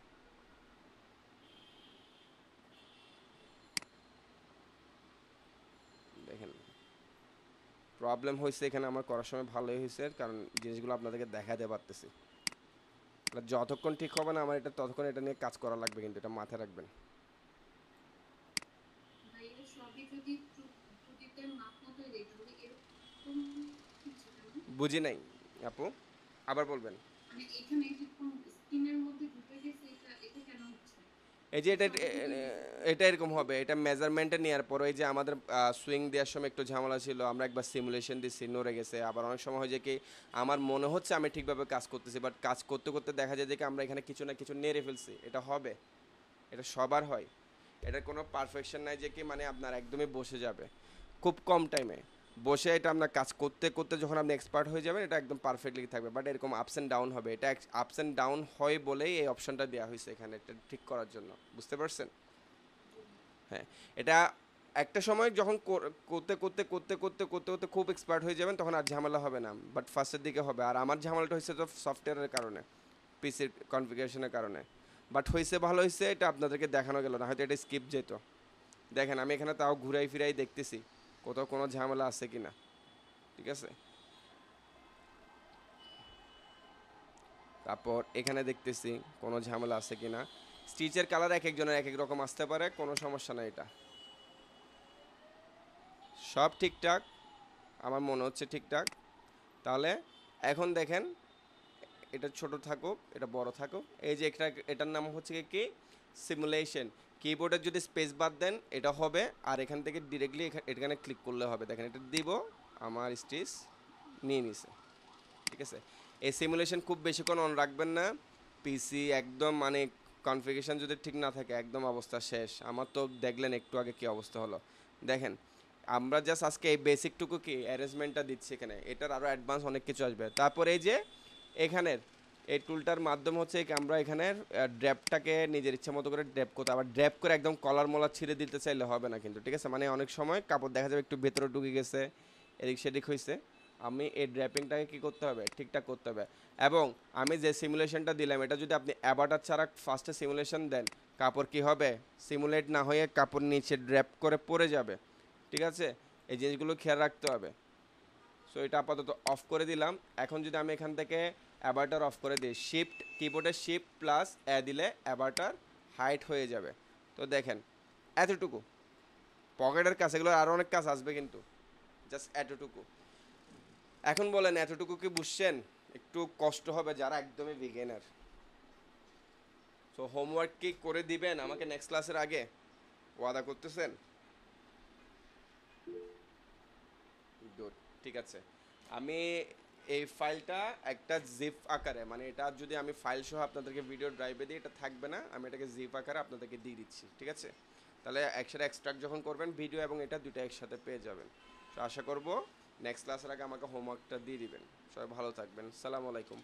দেখেন প্রবলেম হয়েছে এখানে, আমার করার সময় ভালোই হয়েছে, কারণ জিনিসগুলো আপনাদেরকে দেখাতে পারতেছি। যতক্ষণ ঠিক হবে না আমার এটা, ততক্ষণ এটা নিয়ে কাজ করা লাগবে, কিন্তু এটা মাথায় রাখবেন। ভাইয়া সবই যদি ত্রুটিতে মাপ মতো দেয় তাহলে এরকম কিছু কেন? বুঝি নাই, আপু আবার বলবেন। মানে এখানে এরকম স্ক্রিনের মধ্যে ঢুকে গেছে, এটা এটা কেন হচ্ছে? এই যে এটা সবই তো নিয়ে এটা এরকম হবে, এটা মেজারমেন্টে নেওয়ার পর এই যে আমাদের সুইং দেওয়ার সময় একটু ঝামেলা ছিল, আমরা একবার সিমুলেশন দিচ্ছি নড়ে গেছে, আবার অনেক সময় হয় যে কি আমার মনে হচ্ছে আমি ঠিকভাবে কাজ করতেছি, বাট কাজ করতে করতে দেখা যায় যে কি আমরা এখানে কিছু না কিছু নেড়ে ফেলছি। এটা হবে, এটা সবার হয়, এটার কোনো পারফেকশন নাই যে কি মানে আপনার একদমই বসে যাবে খুব কম টাইমে। বসে এটা আপনার কাজ করতে করতে যখন আপনি এক্সপার্ট হয়ে যাবেন এটা একদম পারফেক্টলি থাকবে, বাট এরকম আপস অ্যান্ড ডাউন হবে। এটা আপস অ্যান্ড ডাউন হয় বলেই এই অপশনটা দেওয়া হয়েছে এখানে, এটা ঠিক করার জন্য, বুঝতে পারছেন? হ্যাঁ, এটা একটা সময় যখন করতে করতে করতে করতে করতে করতে খুব এক্সপার্ট হয়ে যাবেন তখন আর ঝামেলা হবে না, বাট ফার্স্টের দিকে হবে। আর আমার ঝামেলাটা হয়েছে তো সফটওয়্যারের কারণে, পিসির কনফিগারেশনের কারণে। বাট হয়েছে, ভালো হয়েছে, এটা আপনাদেরকে দেখানো গেল না, হয়তো এটা স্কিপ যেত। দেখেন আমি এখানে তাও ঘুরাই ফিরাই দেখতেছি কোথাও কোনো ঝামেলা আছে কি না, ঠিক আছে? তারপর এখানে দেখতেছি কোনো ঝামেলা আছে কি না। স্টিচের কালার এক একজনের এক এক রকম আসতে পারে, কোনো সমস্যা নাই, এটা সব ঠিকঠাক, আমার মনে হচ্ছে ঠিকঠাক। তাহলে এখন দেখেন, এটা ছোট থাকুক, এটা বড় থাকুক, এই যে এটা, এটার নাম হচ্ছে কি সিমুলেশন। কিবোর্ডের যদি স্পেস বাদ দেন এটা হবে, আর এখান থেকে ডিরেক্টলি এখানে ক্লিক করলে হবে। দেখেন এটা দিব, আমার স্টিচ নিয়ে নিছে, ঠিক আছে? এই সিমুলেশন খুব বেশিক্ষণ অন রাখবেন না, পিসি একদম মানে কনফিগারেশন যদি ঠিক না থাকে একদম অবস্থা শেষ। আমার তো দেখলেন একটু আগে কি অবস্থা হলো। দেখেন আমরা জাস্ট আজকে এই বেসিকটুকু কি অ্যারেঞ্জমেন্টটা দিচ্ছি এখানে, এটার আরও অ্যাডভান্স অনেক কিছু আসবে। তারপর এই যে এখানের এই টুলটার মাধ্যমে হচ্ছে কি আমরা এখানের ড্র্যাপটাকে নিজের ইচ্ছা মতো করে ড্র্যাপ করতে, আবার ড্র্যাপ করে একদম কলার মলার ছিঁড়ে দিতে চাইলে হবে না কিন্তু, ঠিক আছে? মানে অনেক সময় কাপড় দেখা যাবে একটু ভেতরে ঢুকে গেছে, এদিক সেদিক হয়েছে, আমি এই ড্র্যাপিংটাকে কী করতে হবে, ঠিকঠাক করতে হবে। এবং আমি যে সিমুলেশনটা দিলাম এটা যদি আপনি অ্যাবাটার ছাড়া ফার্স্টে সিমুলেশন দেন, কাপড় কি হবে, সিমুলেট না হয়ে কাপড় নিচে ড্র্যাপ করে পড়ে যাবে, ঠিক আছে? এই জিনিসগুলো খেয়াল রাখতে হবে। সো এটা আপাতত অফ করে দিলাম। এখন যদি আমি এখান থেকে অ্যাবাটার অফ করে দিই, শিফট কিবোর্ডে শিফট প্লাস দিলে অ্যাবাটার হাইট হয়ে যাবে। তো দেখেন এতটুকু পকেটের কাছে, এগুলো আরও অনেক কাজ আসবে কিন্তু জাস্ট এতটুকু। এখন বলেন এতটুকু কি বুঝছেন? একটু কষ্ট হবে যারা একদমই বিগিনার। সো হোমওয়ার্ক কি করে দিবেন আমাকে নেক্সট ক্লাসের আগে? ওয়াদা করতেছেন? গুড, ঠিক আছে। আমি এই ফাইলটা একটা জিপ আকারে, মানে এটা যদি আমি ফাইল সহ আপনাদেরকে ভিডিও ড্রাইভে দিই এটা থাকবে না, আমি এটাকে জিপ আকারে আপনাদেরকে দিয়ে দিচ্ছি, ঠিক আছে? তাহলে একসাথে এক্সট্রাক্ট যখন করবেন ভিডিও এবং এটা দুটো একসাথে পেয়ে যাবেন। তো আশা করব নেক্সট ক্লাসের আগে আমাকে হোমওয়ার্কটা দিয়ে দিবেন। সবাই ভালো থাকবেন, সালামু আলাইকুম।